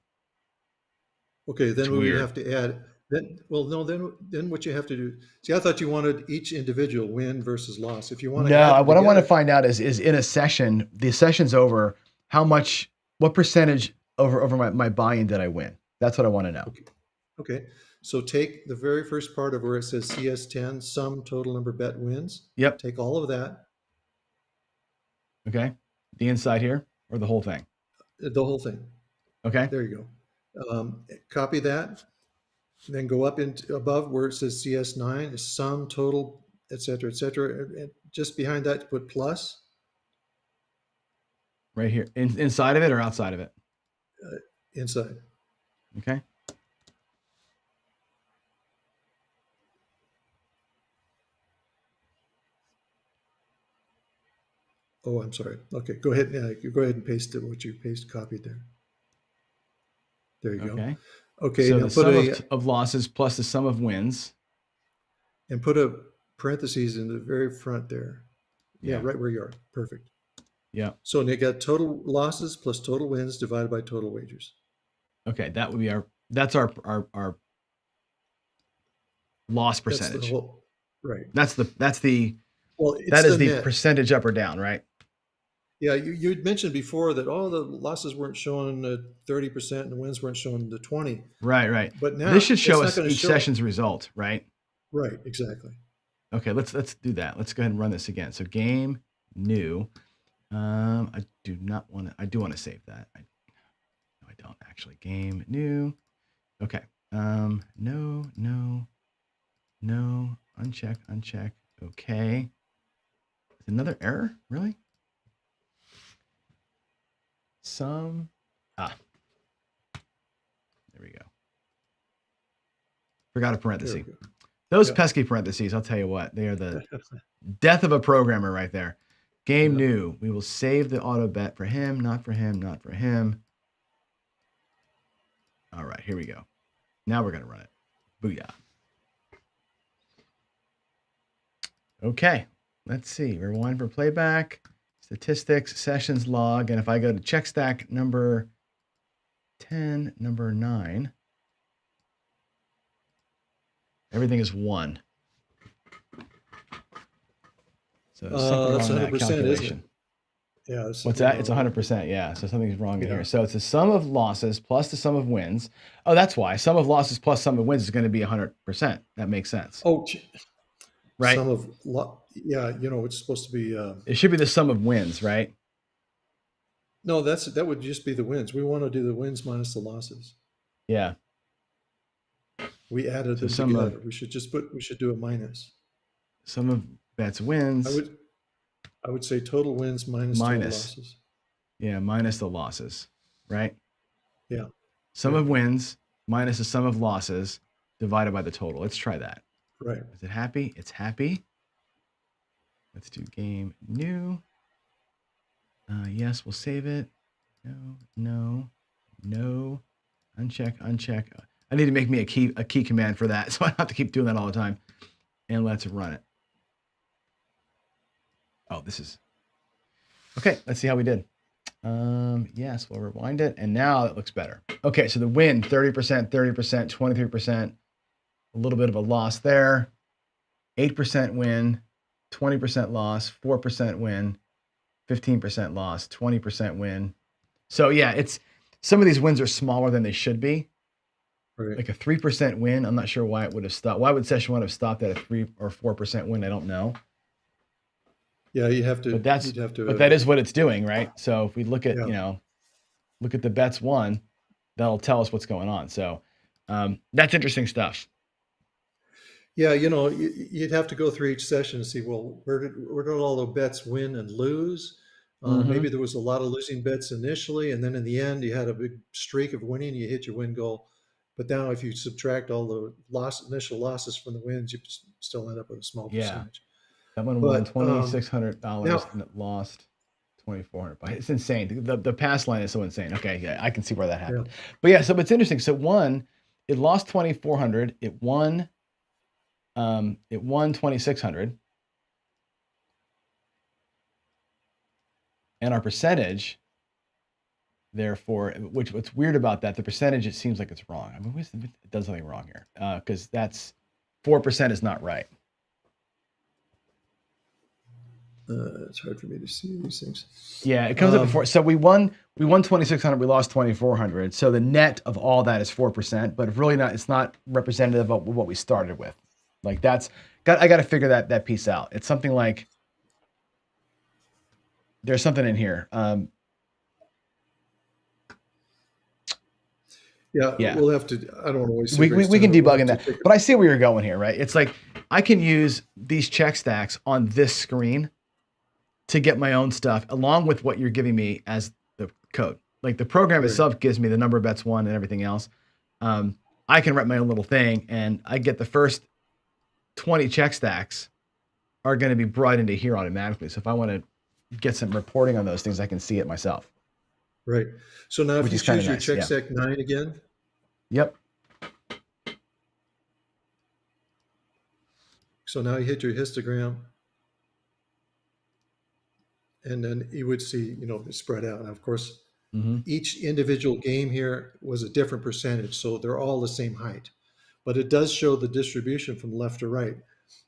Okay, then we have to add then what you have to do. See, I thought you wanted each individual win versus loss. If you want to what I want to find out is in a session, the session's over, what percentage over my buy-in did I win? That's what I want to know. Okay. So take the very first part of where it says CS10, sum total number bet wins. Yep. Take all of that. Okay. The inside here or the whole thing? The whole thing. Okay. There you go. Copy that. Then go up into above where it says CS9 is sum total, et cetera, et cetera. And just behind that, put plus. Right here. Inside of it or outside of it? Inside. Okay. Oh, I'm sorry. Okay, go ahead. Go ahead and paste it. What you copied there. There you go. Okay. So now the sum of losses plus the sum of wins. And put a parentheses in the very front there. Yeah, right where you are. Perfect. Yeah. So you got total losses plus total wins divided by total wagers. Okay, that would be that's our loss percentage. Right. That is the percentage up or down, right? Yeah, you'd mentioned before that all the losses weren't showing 30% and the wins weren't showing the 20. Right. But now this should show us each session's result, right? Right, exactly. Okay, let's do that. Let's go ahead and run this again. So game new. I do want to save that. I don't actually. Game new. Okay. No. Uncheck. Okay. Another error? Really? There we go. Forgot a There parenthesis. we go. Those Yep. pesky parentheses, I'll tell you what, they are the death of a programmer right there. Game new. We will save the auto bet for him, not for him, not for him. All right, here we go. Now we're going to run it. Booyah. Okay, let's see. Rewind for playback, statistics, sessions log. And if I go to check stack number 10, number 9, everything is 1. So there's something That's wrong in that 100%, isn't it? calculation. Yeah. What's that? It's 100%. Yeah. So something's wrong in Yeah. here. So it's the sum of losses plus the sum of wins. Oh, that's why. Sum of losses plus sum of wins is going to be 100%. That makes sense. Oh, right? Yeah, it's supposed to be. It should be the sum of wins, right? No, that would just be the wins. We want to do the wins minus the losses. Yeah. We added them together. We should do a minus. Sum of bets wins. I would say total wins minus total losses. Yeah, minus the losses, right? Yeah. Sum of wins minus the sum of losses divided by the total. Let's try that. Right. Is it happy? It's happy. Let's do game new. Yes, we'll save it. No. Uncheck. I need to make me a key command for that, so I don't have to keep doing that all the time. And let's run it. Oh, this is okay. Let's see how we did. Yes, we'll rewind it, and now it looks better. Okay, so the win 30%, 23%, a little bit of a loss there. 8% win, 20% loss, 4% win, 15% loss, 20% win. So yeah, it's some of these wins are smaller than they should be. Right. Like a 3% win. I'm not sure why it would have stopped. Why would session 1 have stopped at a 3 or 4% win? I don't know. Yeah, you have to. But that is what it's doing, right? So if we look at look at the bets won, that'll tell us what's going on. So that's interesting stuff. Yeah, you'd have to go through each session and see, well, where did all the bets win and lose? Maybe there was a lot of losing bets initially, and then in the end, you had a big streak of winning. You hit your win goal, but now if you subtract all the initial losses from the wins, you still end up with a small percentage. That one won $2,600 and it lost $2,400. It's insane. The pass line is so insane. Okay, yeah, I can see where that happened. Yeah. But yeah, so it's interesting. So it lost $2,400. It won $2,600. And our percentage, therefore, what's weird about that, the percentage, it seems like it's wrong. I mean, it does something wrong here because that's 4% is not right. It's hard for me to see these things. Yeah, it comes up before. So we won 2,600. We lost 2,400. So the net of all that is 4%, but really not. It's not representative of what we started with. Like I got to figure that piece out. It's something like there's something in here. Yeah, we'll have to. I don't want to waste. We can debug in that, but I see where you're going here, right? It's like I can use these check stacks on this screen to get my own stuff along with what you're giving me as the code. Like the program itself gives me the number of bets won and everything else. I can write my own little thing, and I get the first 20 check stacks are going to be brought into here automatically. So if I want to get some reporting on those things, I can see it myself. Right. So now if you choose your check stack 9 again. Yep. So now you hit your histogram. And then you would see, it spread out. And of course, each individual game here was a different percentage. So they're all the same height. But it does show the distribution from left to right.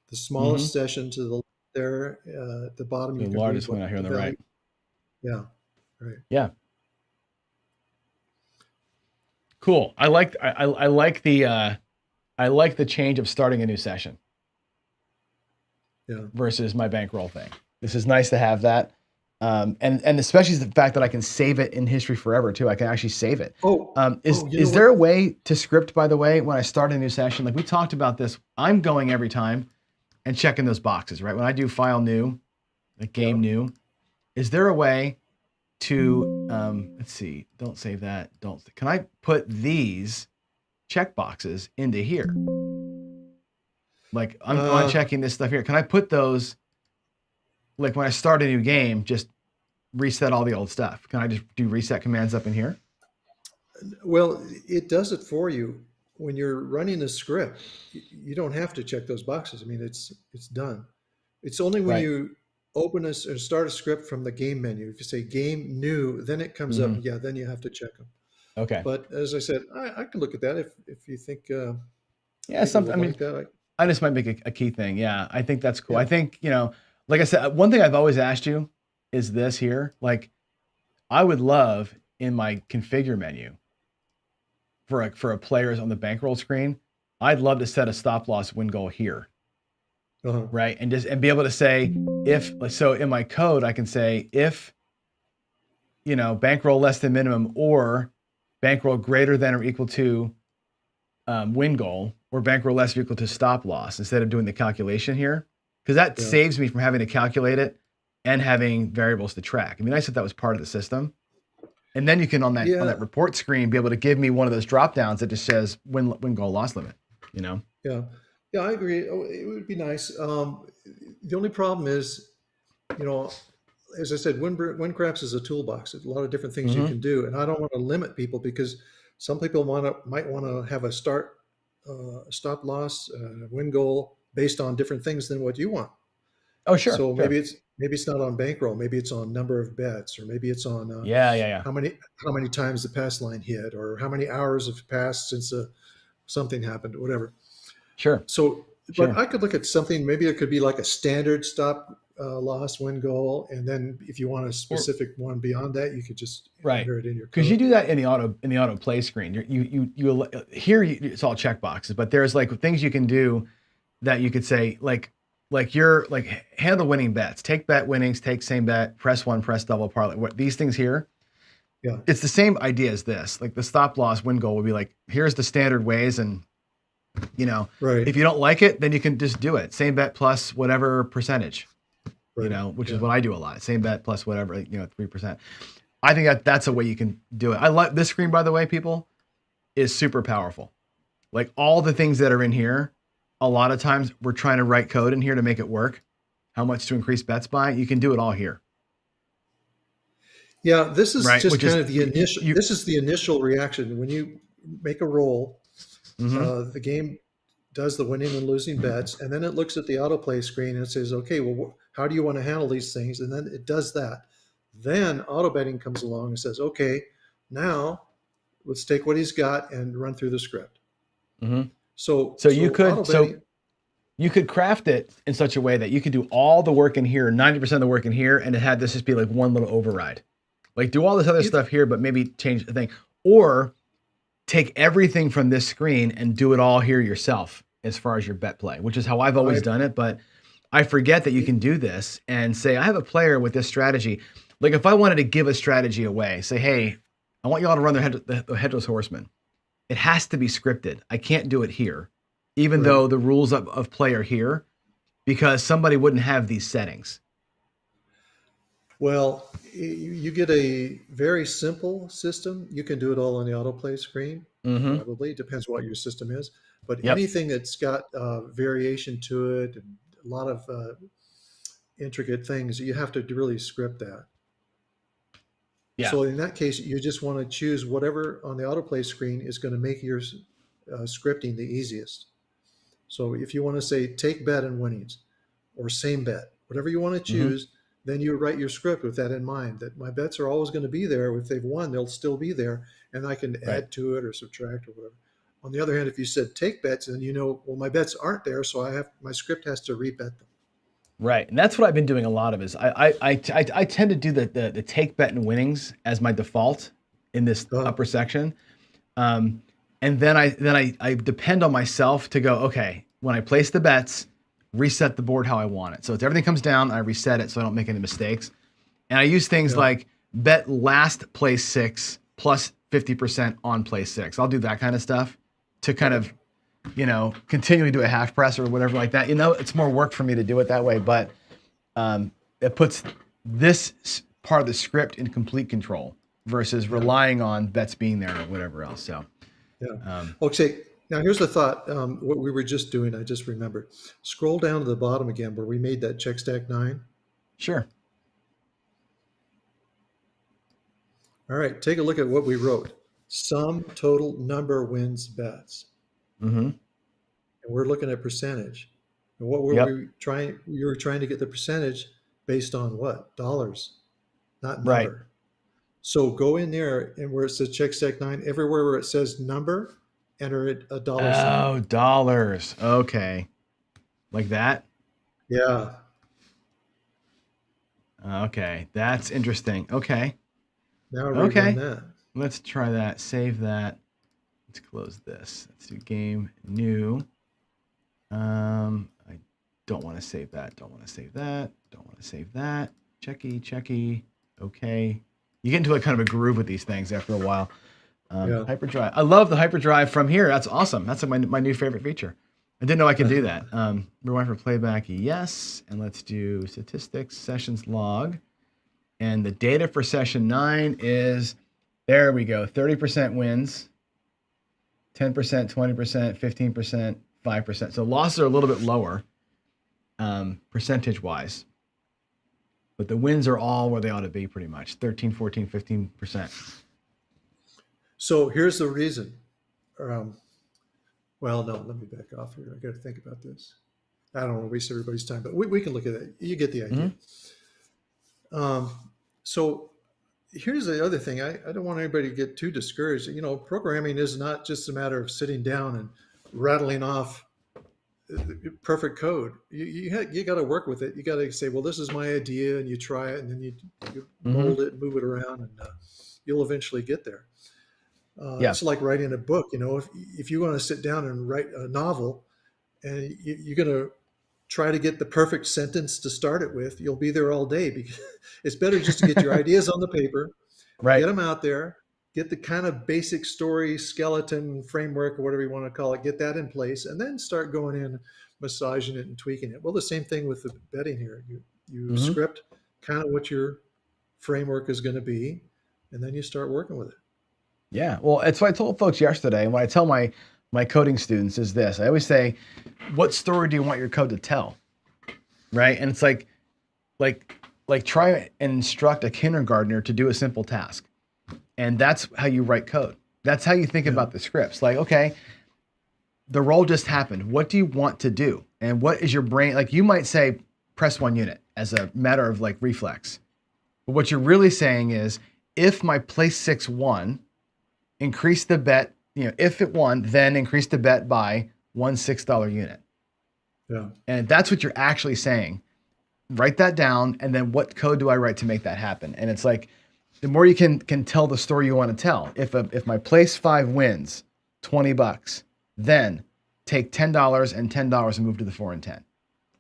The smallest session to the left there, at the bottom. The largest one out here on the right. Yeah. Right. Yeah. Cool. I like the change of starting a new session. Yeah. Versus my bankroll thing. This is nice to have that. And especially the fact that I can save it in history forever too. I can actually save it. Is there a way to script, by the way, when I start a new session? Like we talked about this, I'm going every time and checking those boxes, right? When I do file new, like game new, is there a way to, let's see, don't save that. Can I put these check boxes into here? Like I'm Uh, checking this stuff here. Can I put those, like when I start a new game, just reset all the old stuff? Can I just do reset commands up in here? well, it does it for you when you're running a script. You don't have to check those boxes. I mean, it's done. It's only when Right. you open a or start a script from the game menu. If you say game new, then it comes up. Hmm. Yeah, then you have to check them. Okay. But as I said, I can look at that if you think Yeah. people Something. I would mean, like that. I just might make a key thing. Yeah. I think that's cool. I Yeah, think, like I said, one thing I've always asked you is this here. Like, I would love in my configure menu for a players on the bankroll screen, I'd love to set a stop loss win goal here. uh-huh. Right. And be able to say, if so in my code, I can say if, bankroll less than minimum or bankroll greater than or equal to win goal, or bankroll less or equal to stop loss, instead of doing the calculation here. Because that Yeah, saves me from having to calculate it and having variables to track. It'd be nice if that was part of the system. And then you can on that yeah, report screen be able to give me one of those drop downs that just says win goal loss limit, you know? yeah, yeah. I agree. Oh, it would be nice. The only problem is, you know, as I said, Wincraps is a toolbox. There's a lot of different things you Mm-hmm. can do, and I don't want to limit people because some people might want to have a stop loss, win goal based on different things than what you want. Oh, sure, So sure. maybe it's not on bankroll, maybe it's on number of bets, or maybe it's on Yeah, yeah, yeah. how many times the pass line hit, or how many hours have passed since something happened, or whatever. Sure, So, but sure. I could look at something. Maybe it could be like a standard stop loss win goal, and then if you want a Or specific one beyond that, you could just right, enter it in your because you code. do that in the auto play screen. Here it's all check boxes, but there's like things you can do that you could say like you're like handle winning bets, take bet winnings, take same bet, press one, press double parlay. What these things here, Yeah, it's the same idea as this. Like the stop loss win goal would be like, here's the standard ways, and right, if you don't like it, then you can just do it. Same bet plus whatever percentage, right, which is yeah, what I do a lot. Same bet plus whatever, 3%. I think that's a way you can do it. I like this screen, by the way, people, is super powerful. Like all the things that are in here, a lot of times we're trying to write code in here to make it work. How much to increase bets by? You can do it all here, yeah. This is right? just Which is kind of the initial. you. This is the initial reaction when you make a roll. Mm-hmm. The game does the winning and losing bets, and then it looks at the autoplay screen and it says, "Okay, well, how do you want to handle these things?" And then it does that. Then auto betting comes along and says, "Okay, now let's take what he's got and run through the script." Mm-hmm. So So you so auto could so betting, you could craft it in such a way that you could do all the work in here, 90% of the work in here, and it had this just be like one little override. Like do all this other if stuff here, but maybe change the thing. Or take everything from this screen and do it all here yourself as far as your bet play, which is how I've I always done it. But I forget that you can do this and say, I have a player with this strategy. Like if I wanted to give a strategy away, say, hey, I want y'all to run the headless horseman. It has to be scripted. I can't do it here, even right. though the rules of play are here, because somebody wouldn't have these settings. Well, you get a very simple system. You can do it all on the autoplay screen. Mm-hmm. Probably depends what your system is, but Yep. anything that's got variation to it and a lot of intricate things, you have to really script that. Yeah. So in that case, you just want to choose whatever on the autoplay screen is going to make your scripting the easiest. So if you want to say take bet and winnings or same bet, whatever you want to Mm-hmm. choose, then you write your script with that in mind, that my bets are always going to be there. If they've won, they'll still be there, and I can Right. add to it or subtract or whatever. On the other hand, if you said take bets, then well, my bets aren't there, so my script has to rebet them. Right, and that's what I've been doing a lot of. Is I tend to do the take bet and winnings as my default in this Uh, upper section, um, and then I depend on myself to go. Okay, when I place the bets, reset the board how I want it. So if everything comes down, I reset it so I don't make any mistakes. And I use things yeah, like bet last place 6 plus 50% on place 6. I'll do that kind of stuff to kind of continually do a half press or whatever like that. It's more work for me to do it that way, but it puts this part of the script in complete control versus yeah, relying on bets being there or whatever else. So, yeah. um, Okay, Now, here's the thought. What we were just doing, I just remembered. Scroll down to the bottom again where we made that check stack 9. Sure. All right, take a look at what we wrote. Sum total number wins bets. Mm-hmm. And we're looking at percentage. And what were Yep. we trying? You were trying to get the percentage based on what? Dollars, not Right. number. So go in there and where it says check stack 9, everywhere where it says number, enter it a dollar sign. Oh, dollars. Okay. Like that? Yeah. Okay. That's interesting. Okay. Now rerun Okay. that. Let's try that. Save that. Let's close this. Let's do game new. I don't want to save that. Don't want to save that. Don't want to save that. Checky. Okay. You get into a kind of a groove with these things after a while. Yeah. Hyperdrive. I love the hyperdrive from here. That's awesome. That's my new favorite feature. I didn't know I could do that. Rewind for playback, yes. And let's do statistics, sessions log. And the data for session 9 is, there we go, 30% wins, 10%, 20%, 15%, 5%. So losses are a little bit lower percentage-wise. But the wins are all where they ought to be pretty much, 13, 14, 15%. So here's the reason. Well, no, let me back off here. I got to think about this. I don't want to waste everybody's time, but we can look at it. You get the idea. Mm-hmm. So here's the other thing. I don't want anybody to get too discouraged. You know, programming is not just a matter of sitting down and rattling off perfect code. You got to work with it. You got to say, well, this is my idea, and you try it, and then you mold it, move it around, and you'll eventually get there. It's like writing a book. You know, if you want to sit down and write a novel, and you're going to try to get the perfect sentence to start it with, you'll be there all day, because it's better just to get your ideas on the paper, right? Get them out there, get the kind of basic story skeleton framework or whatever you want to call it, get that in place, and then start going in, massaging it and tweaking it. Well, the same thing with the betting here. You script kind of what your framework is going to be, and then you start working with it. Yeah, well, it's what I told folks yesterday, and what I tell my coding students is this. I always say, what story do you want your code to tell? Right? And it's like try and instruct a kindergartner to do a simple task. And that's how you write code. That's how you think about the scripts. Like, okay, the roll just happened. What do you want to do? And what is your brain? Like, you might say, press 1 unit as a matter of like reflex. But what you're really saying is, if my place 6 won, increase the bet, if it won, then increase the bet by $1 $6 unit. Yeah. And that's what you're actually saying. Write that down, and then what code do I write to make that happen? And it's like, the more you can tell the story you want to tell. If my place 5 wins $20, then take $10 and $10 and move to the 4 and 10.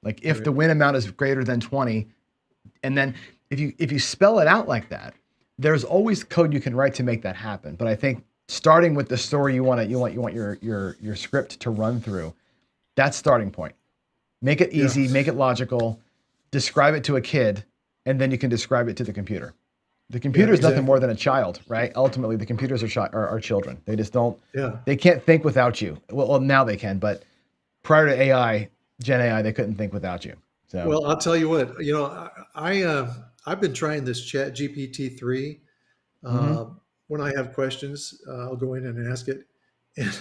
Like, if the win amount is greater than 20, and then if you spell it out like that, there's always code you can write to make that happen. But I think starting with the story you want your script to run through, that's starting point. Make it easy, make it logical, describe it to a kid, and then you can describe it to the computer. The computer is nothing more than a child, right? Ultimately, the computers are children. They just don't, they can't think without you. Well, now they can, but prior to AI, Gen AI, they couldn't think without you. So, well, I'll tell you what, I've been trying this Chat GPT 3. When I have questions, I'll go in and ask it. And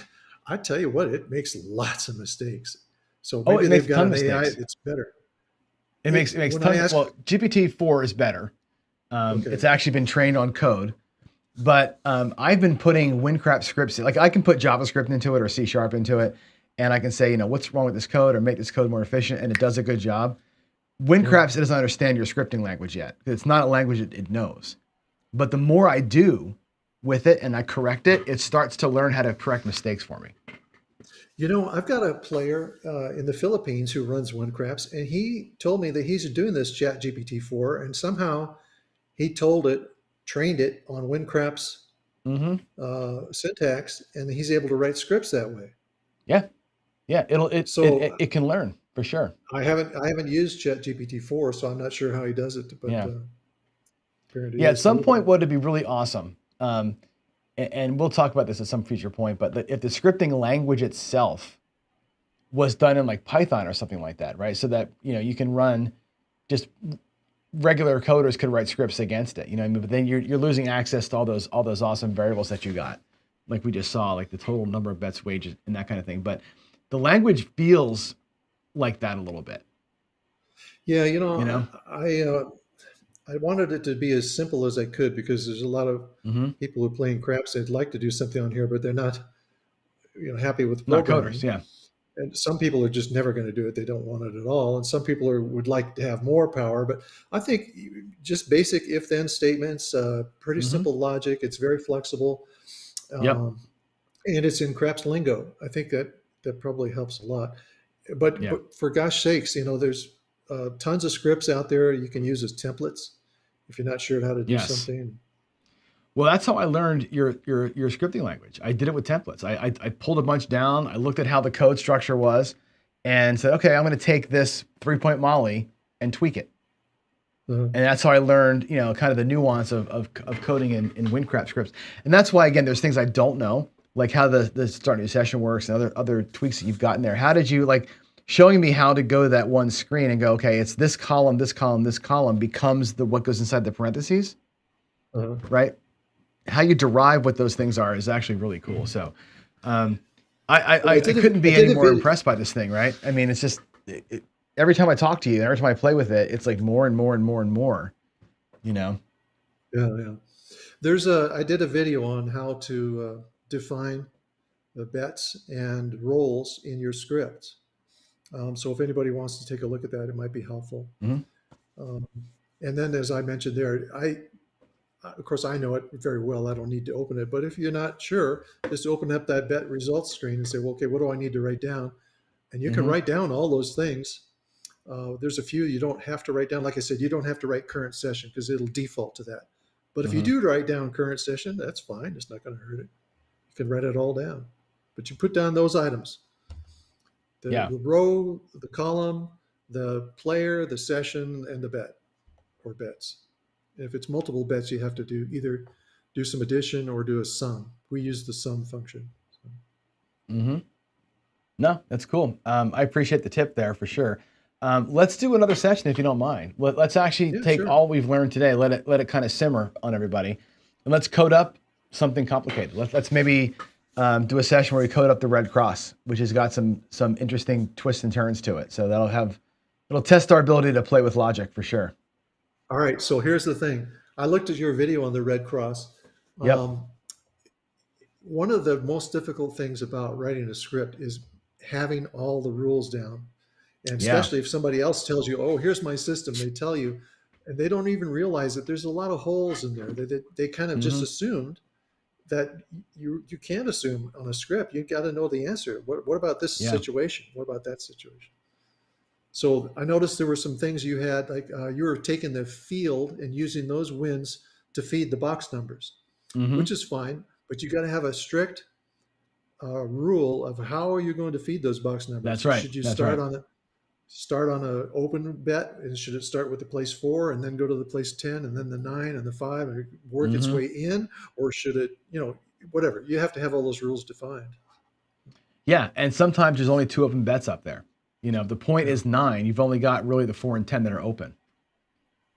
I tell you what, it makes lots of mistakes. So maybe they've got an AI that's better. It makes tons. Well, GPT-4 is better. It's actually been trained on code, but I've been putting Wincraps scripts. Like, I can put JavaScript into it or C# into it, and I can say, what's wrong with this code, or make this code more efficient, and it does a good job. Wincraps doesn't understand your scripting language yet. It's not a language it knows. But the more I do with it and I correct it, it starts to learn how to correct mistakes for me. I've got a player in the Philippines who runs Wincraps, and he told me that he's doing this Chat GPT 4, and somehow he trained it on Wincraps syntax, and he's able to write scripts that way. Yeah, it can learn for sure. I haven't used Chat GPT 4, so I'm not sure how he does it. But at some point, would it be really awesome? and we'll talk about this at some future point, but if the scripting language itself was done in like Python or something like that, right? So that, you can run just regular coders could write scripts against it, what I mean? But then you're losing access to all those awesome variables that you got, like we just saw, like the total number of bets, wages, and that kind of thing. But the language feels like that a little bit, Yeah, you know? I wanted it to be as simple as I could because there's a lot of Mm-hmm. people who are playing craps. They'd like to do something on here, but they're not, happy with Not coders, programming. yeah. And some people are just never going to do it. They don't want it at all. And some people would like to have more power. But I think just basic if-then statements, pretty Mm-hmm. simple logic. It's very flexible, Yep. um, and it's in craps lingo. I think that probably helps a lot. Yeah. But for gosh sakes, there's tons of scripts out there you can use as templates if you're not sure how to do Yes. something. Well, that's how I learned your scripting language. I did it with templates. I pulled a bunch down. I looked at how the code structure was, and said, okay, I'm going to take this 3-point Molly and tweak it. Uh, And that's how I learned, kind of the nuance of coding in Wincraps scripts. And that's why, again, there's things I don't know, like how the start new session works and other tweaks that you've got in there. How did you, like, showing me how to go to that one screen and go, okay, it's this column, this column, this column becomes what goes inside the parentheses, uh, right? How you derive what those things are is actually really cool. So um, I couldn't be any more impressed by this thing, right? I mean, it's just every time I talk to you, every time I play with it, it's like more and more and more and more, Yeah, yeah. I did a video on how to define the bets and roles in your script. So if anybody wants to take a look at that, it might be helpful. Mhm. Um, and then, as I mentioned there, of course, I know it very well. I don't need to open it. But if you're not sure, just open up that bet results screen and say, well, okay, what do I need to write down? And you can Mhm. write down all those things. There's a few you don't have to write down. Like I said, you don't have to write current session because it'll default to that. But if you Mhm. do write down current session, that's fine. It's not going to hurt it. You can write it all down. But you put down those items: Yeah. the row, the column, the player, the session, and the bet or bets. If it's multiple bets, you have to either do some addition or do a sum. We use the sum function. Mhm. No, that's cool. I appreciate the tip there for sure. Let's do another session if you don't mind. Let's actually Yeah, take sure. all we've learned today, let it kind of simmer on everybody, and let's code up something complicated. Let's maybe do a session where we code up the Red Cross, which has got some interesting twists and turns to it. So it'll test our ability to play with logic for sure. All right. So here's the thing. I looked at your video on the Red Cross. Yep. Um, One of the most difficult things about writing a script is having all the rules down. And Yeah. especially if somebody else tells you, oh, here's my system, they tell you, and they don't even realize that there's a lot of holes in there. They kind of just Hmm. assumed that you can't assume on a script. You got to know the answer. What about this Yeah. situation? What about that situation? So I noticed there were some things you had, like you were taking the field and using those wins to feed the box numbers, Hmm. which is fine, but you got to have a strict rule of how are you going to feed those box That's numbers. right. Should you That's right. start on an open bet, and should it start with the place 4 and then go to the place 10 and then the 9 and the 5 and work its Hmm. way in, or should it, whatever? You have to have all those rules defined. Yeah, and sometimes there's only 2 open bets up there. If the point Yeah, is 9, you've only got really the 4 and 10 that are open.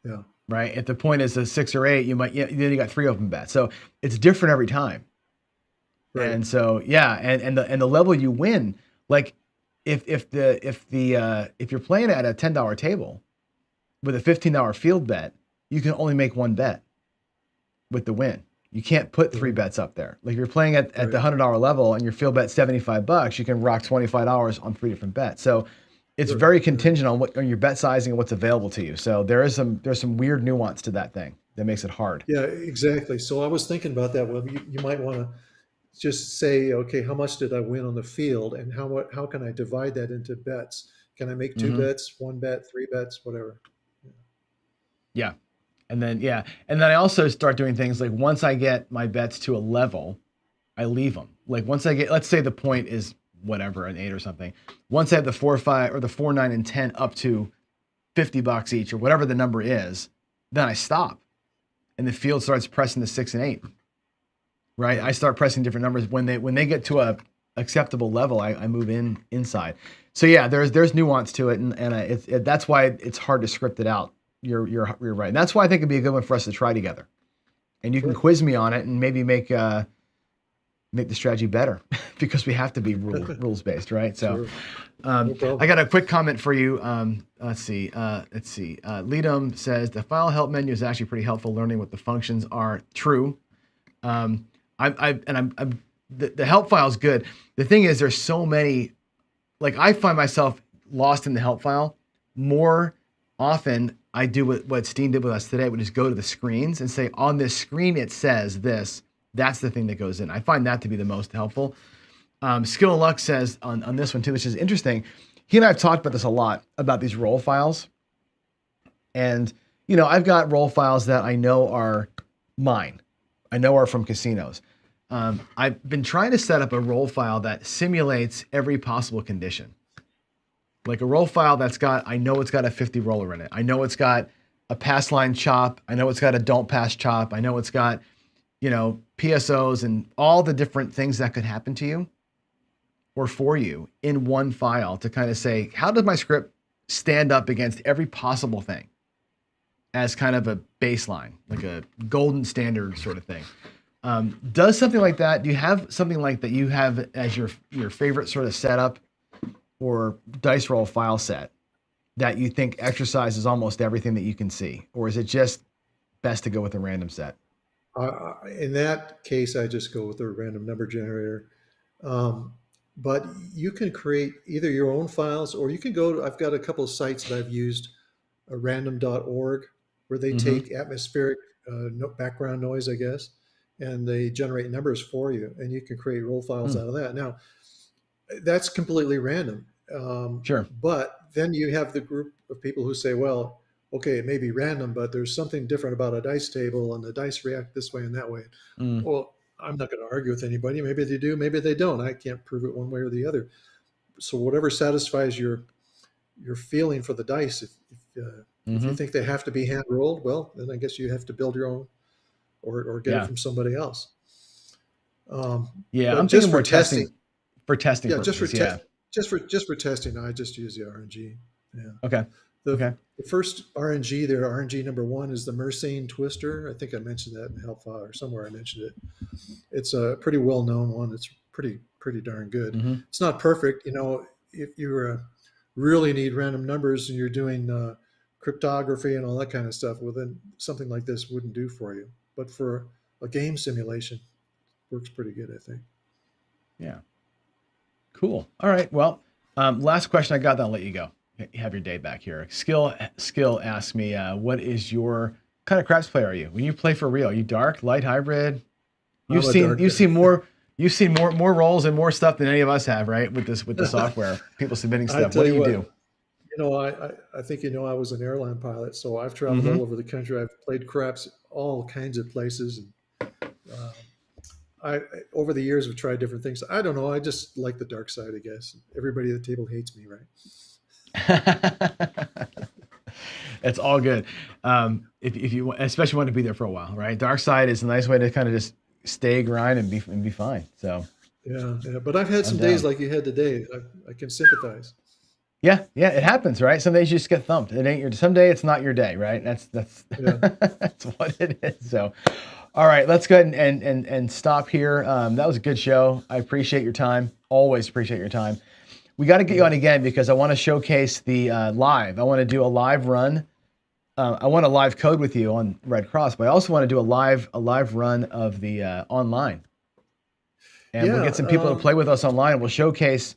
yeah, Right? If the point is a 6 or 8, then you got 3 open bets. So it's different every time. right. And so yeah, and the level you win, like if you're playing at a $10 table with a $15 field bet, you can only make one bet with the win. You can't put 3 Right, bets up there. Like if you're playing at the right, $100 level and your field bet $75, you can rock $25 on 3 different bets. So it's sure, very sure. contingent on your bet sizing and what's available to you. So there's some weird nuance to that thing that makes it hard. Yeah, exactly. So I was thinking about that. Well, you might want to just say, okay, how much did I win on the field, and how can I divide that into bets? Can I make 2 Hmm. bets, 1 bet, 3 bets, whatever? Yeah. And then I also start doing things like once I get my bets to a level, I leave them. Like once I get, let's say the point is whatever, an 8 or something. Once I have the 4, 5, or the 4, 9, and 10 up to $50 each or whatever the number is, then I stop, and the field starts pressing the 6 and 8. right? I Right. start pressing different numbers when they get to a acceptable level. I move inside. So yeah, there's nuance to it, and that's why it's hard to script it out. You're right. And that's why I think it'd be a good one for us to try together. And you can Sure. quiz me on it and maybe make the strategy better because we have to be rules based, right? So, Sure. No I problem. got a quick comment for you. Let's see. Leadum says the file help menu is actually pretty helpful learning what the functions are. True. Um, I'm the help file is good. The thing is, there's so many. Like I find myself lost in the help file more often. I do what Steen did with us today, which is go to the screens and say on this screen it says this. That's the thing that goes in. I find that to be the most helpful. Skill and Luck says on this one too, which is interesting. He and I have talked about this a lot about these role files. And, I've got role files that I know are mine. I know are from casinos. I've been trying to set up a role file that simulates every possible condition. Like a role file I know it's got a 50 roller in it. I know it's got a pass line chop. I know it's got a don't pass chop. I know it's got, PSOs and all the different things that could happen to you or for you in one file to kind of say, how does my script stand up against every possible thing as kind of a baseline, like a golden standard sort of thing? Does something like that? Do you have something like that you have as your favorite sort of setup or dice roll file set that you think exercises almost everything that you can see, or is it just best to go with a random set? In that case, I just go with a random number generator. Um, but you can create either your own files, or you can go to, I've got a couple of sites that I've used, random.org, where they Mm-hmm. take atmospheric background noise, I guess, and they generate numbers for you, and you can create roll files Mm, out of that. Now, that's completely random. sure. But then you have the group of people who say, well, okay, it may be random, but there's something different about a dice table, and the dice react this way and that way. Mm, Well, I'm not going to argue with anybody. Maybe they do, maybe they don't. I can't prove it one way or the other. So whatever satisfies your feeling for the dice, if you mm-hmm. think they have to be hand rolled, well, then I guess you have to build your own, or get it Yeah. from somebody else. Yeah. But I'm just thinking for more testing, testing yeah, just for purposes. Yeah. just for testing, I just use the RNG. Yeah. Okay. The Okay. the first RNG there, RNG number one, is the Mersenne Twister. I think I mentioned that in Help File or somewhere I mentioned it. It's a pretty well known one. It's pretty darn good. Mm-hmm. It's not perfect, if you really need random numbers and you're doing cryptography and all that kind of stuff. Well, then something like this wouldn't do for you. But for a game simulation, works pretty good, I think. Yeah. Cool. All right. Well, last question I got, then I'll let you go. You have your day back here. Skill asked me, what is your kind of craps player are you? When you play for real, are you dark, light, hybrid? I'm a dark You've guy. seen more roles and more stuff than any of us have, right? With the software, people submitting I stuff. What tell do you you what, do? I think I was an airline pilot, so I've traveled all Mm-hmm. over the country. I've played craps all kinds of places. And, I over the years have tried different things. I don't know. I just like the dark side, I guess. Everybody at the table hates me, right? It's all good. If you especially want to be there for a while, right? Dark side is a nice way to kind of just stay grind and be fine. So Yeah, yeah. But I've had I'm some days down. like you had today. I can sympathize. Yeah, yeah, it happens, right? Some days you just get thumped. It ain't your someday it's not your day, right? That's Yeah. that's what it is. So, all right, let's go ahead and stop here. That was a good show. I appreciate your time. Always appreciate your time. We got to get you Well, on again because I want to showcase the live. I want to do a live run. I want a live code with you on Red Cross, but I also want to do a live run of the online, and we'll yeah. get some people to play with us online. We'll showcase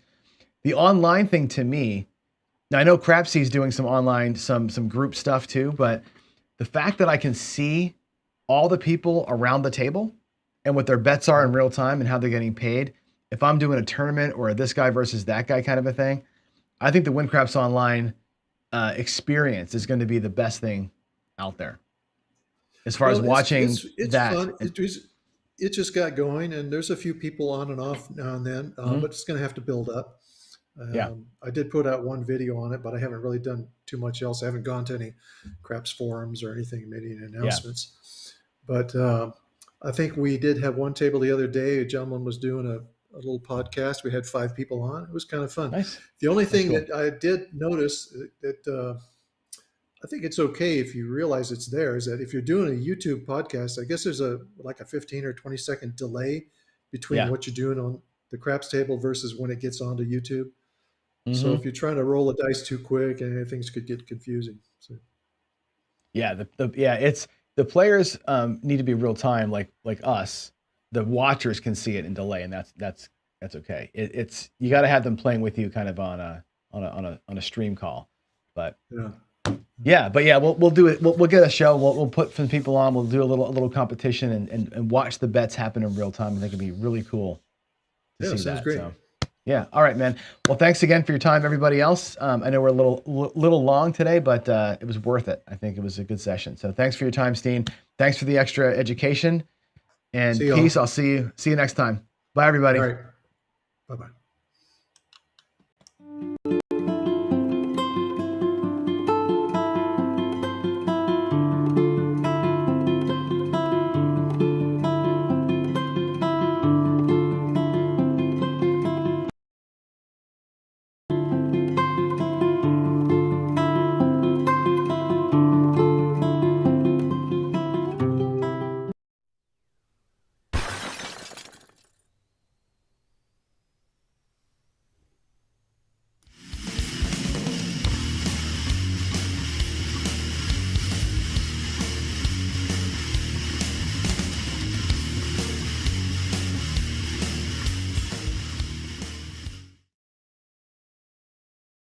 the online thing to me. Now I know Crapsy's doing some online, some group stuff too, but the fact that I can see all the people around the table and what their bets are in real time and how they're getting paid, if I'm doing a tournament or a this guy versus that guy kind of a thing, I think the Wincraps online experience is going to be the best thing out there as far as Well, watching it's that. fun. It just got going, and there's a few people on and off now and then, Mhm. but it's going to have to build up. Yeah. I did put out one video on it, but I haven't really done too much else. I haven't gone to any craps forums or anything, made any Yeah. announcements. But I think we did have one table the other day. A gentleman was doing a little podcast. We had 5 people on. It was kind of fun. Nice. The only That's thing cool. that I did notice that I think it's okay if you realize it's there is that if you're doing a YouTube podcast, I guess there's like a 15 or 20-second delay between Yeah. what you're doing on the craps table versus when it gets onto YouTube. So Mm-hmm. if you're trying to roll the dice too quick, and things could get confusing. So Yeah. It's the players need to be real time, like us. The watchers can see it in delay, and that's okay. It's you got to have them playing with you, kind of on a stream call. But yeah, yeah, we'll do it. We'll get a show. We'll put some people on. We'll do a little competition and watch the bets happen in real time. I think it'd be really cool to yeah, see sounds that. great. So. Yeah. All right, man. Well, thanks again for your time, everybody else. I know we're a little long today, but it was worth it. I think it was a good session. So thanks for your time, Steen. Thanks for the extra education and See y'all. peace. I'll see you next time. Bye, everybody. All right, bye bye.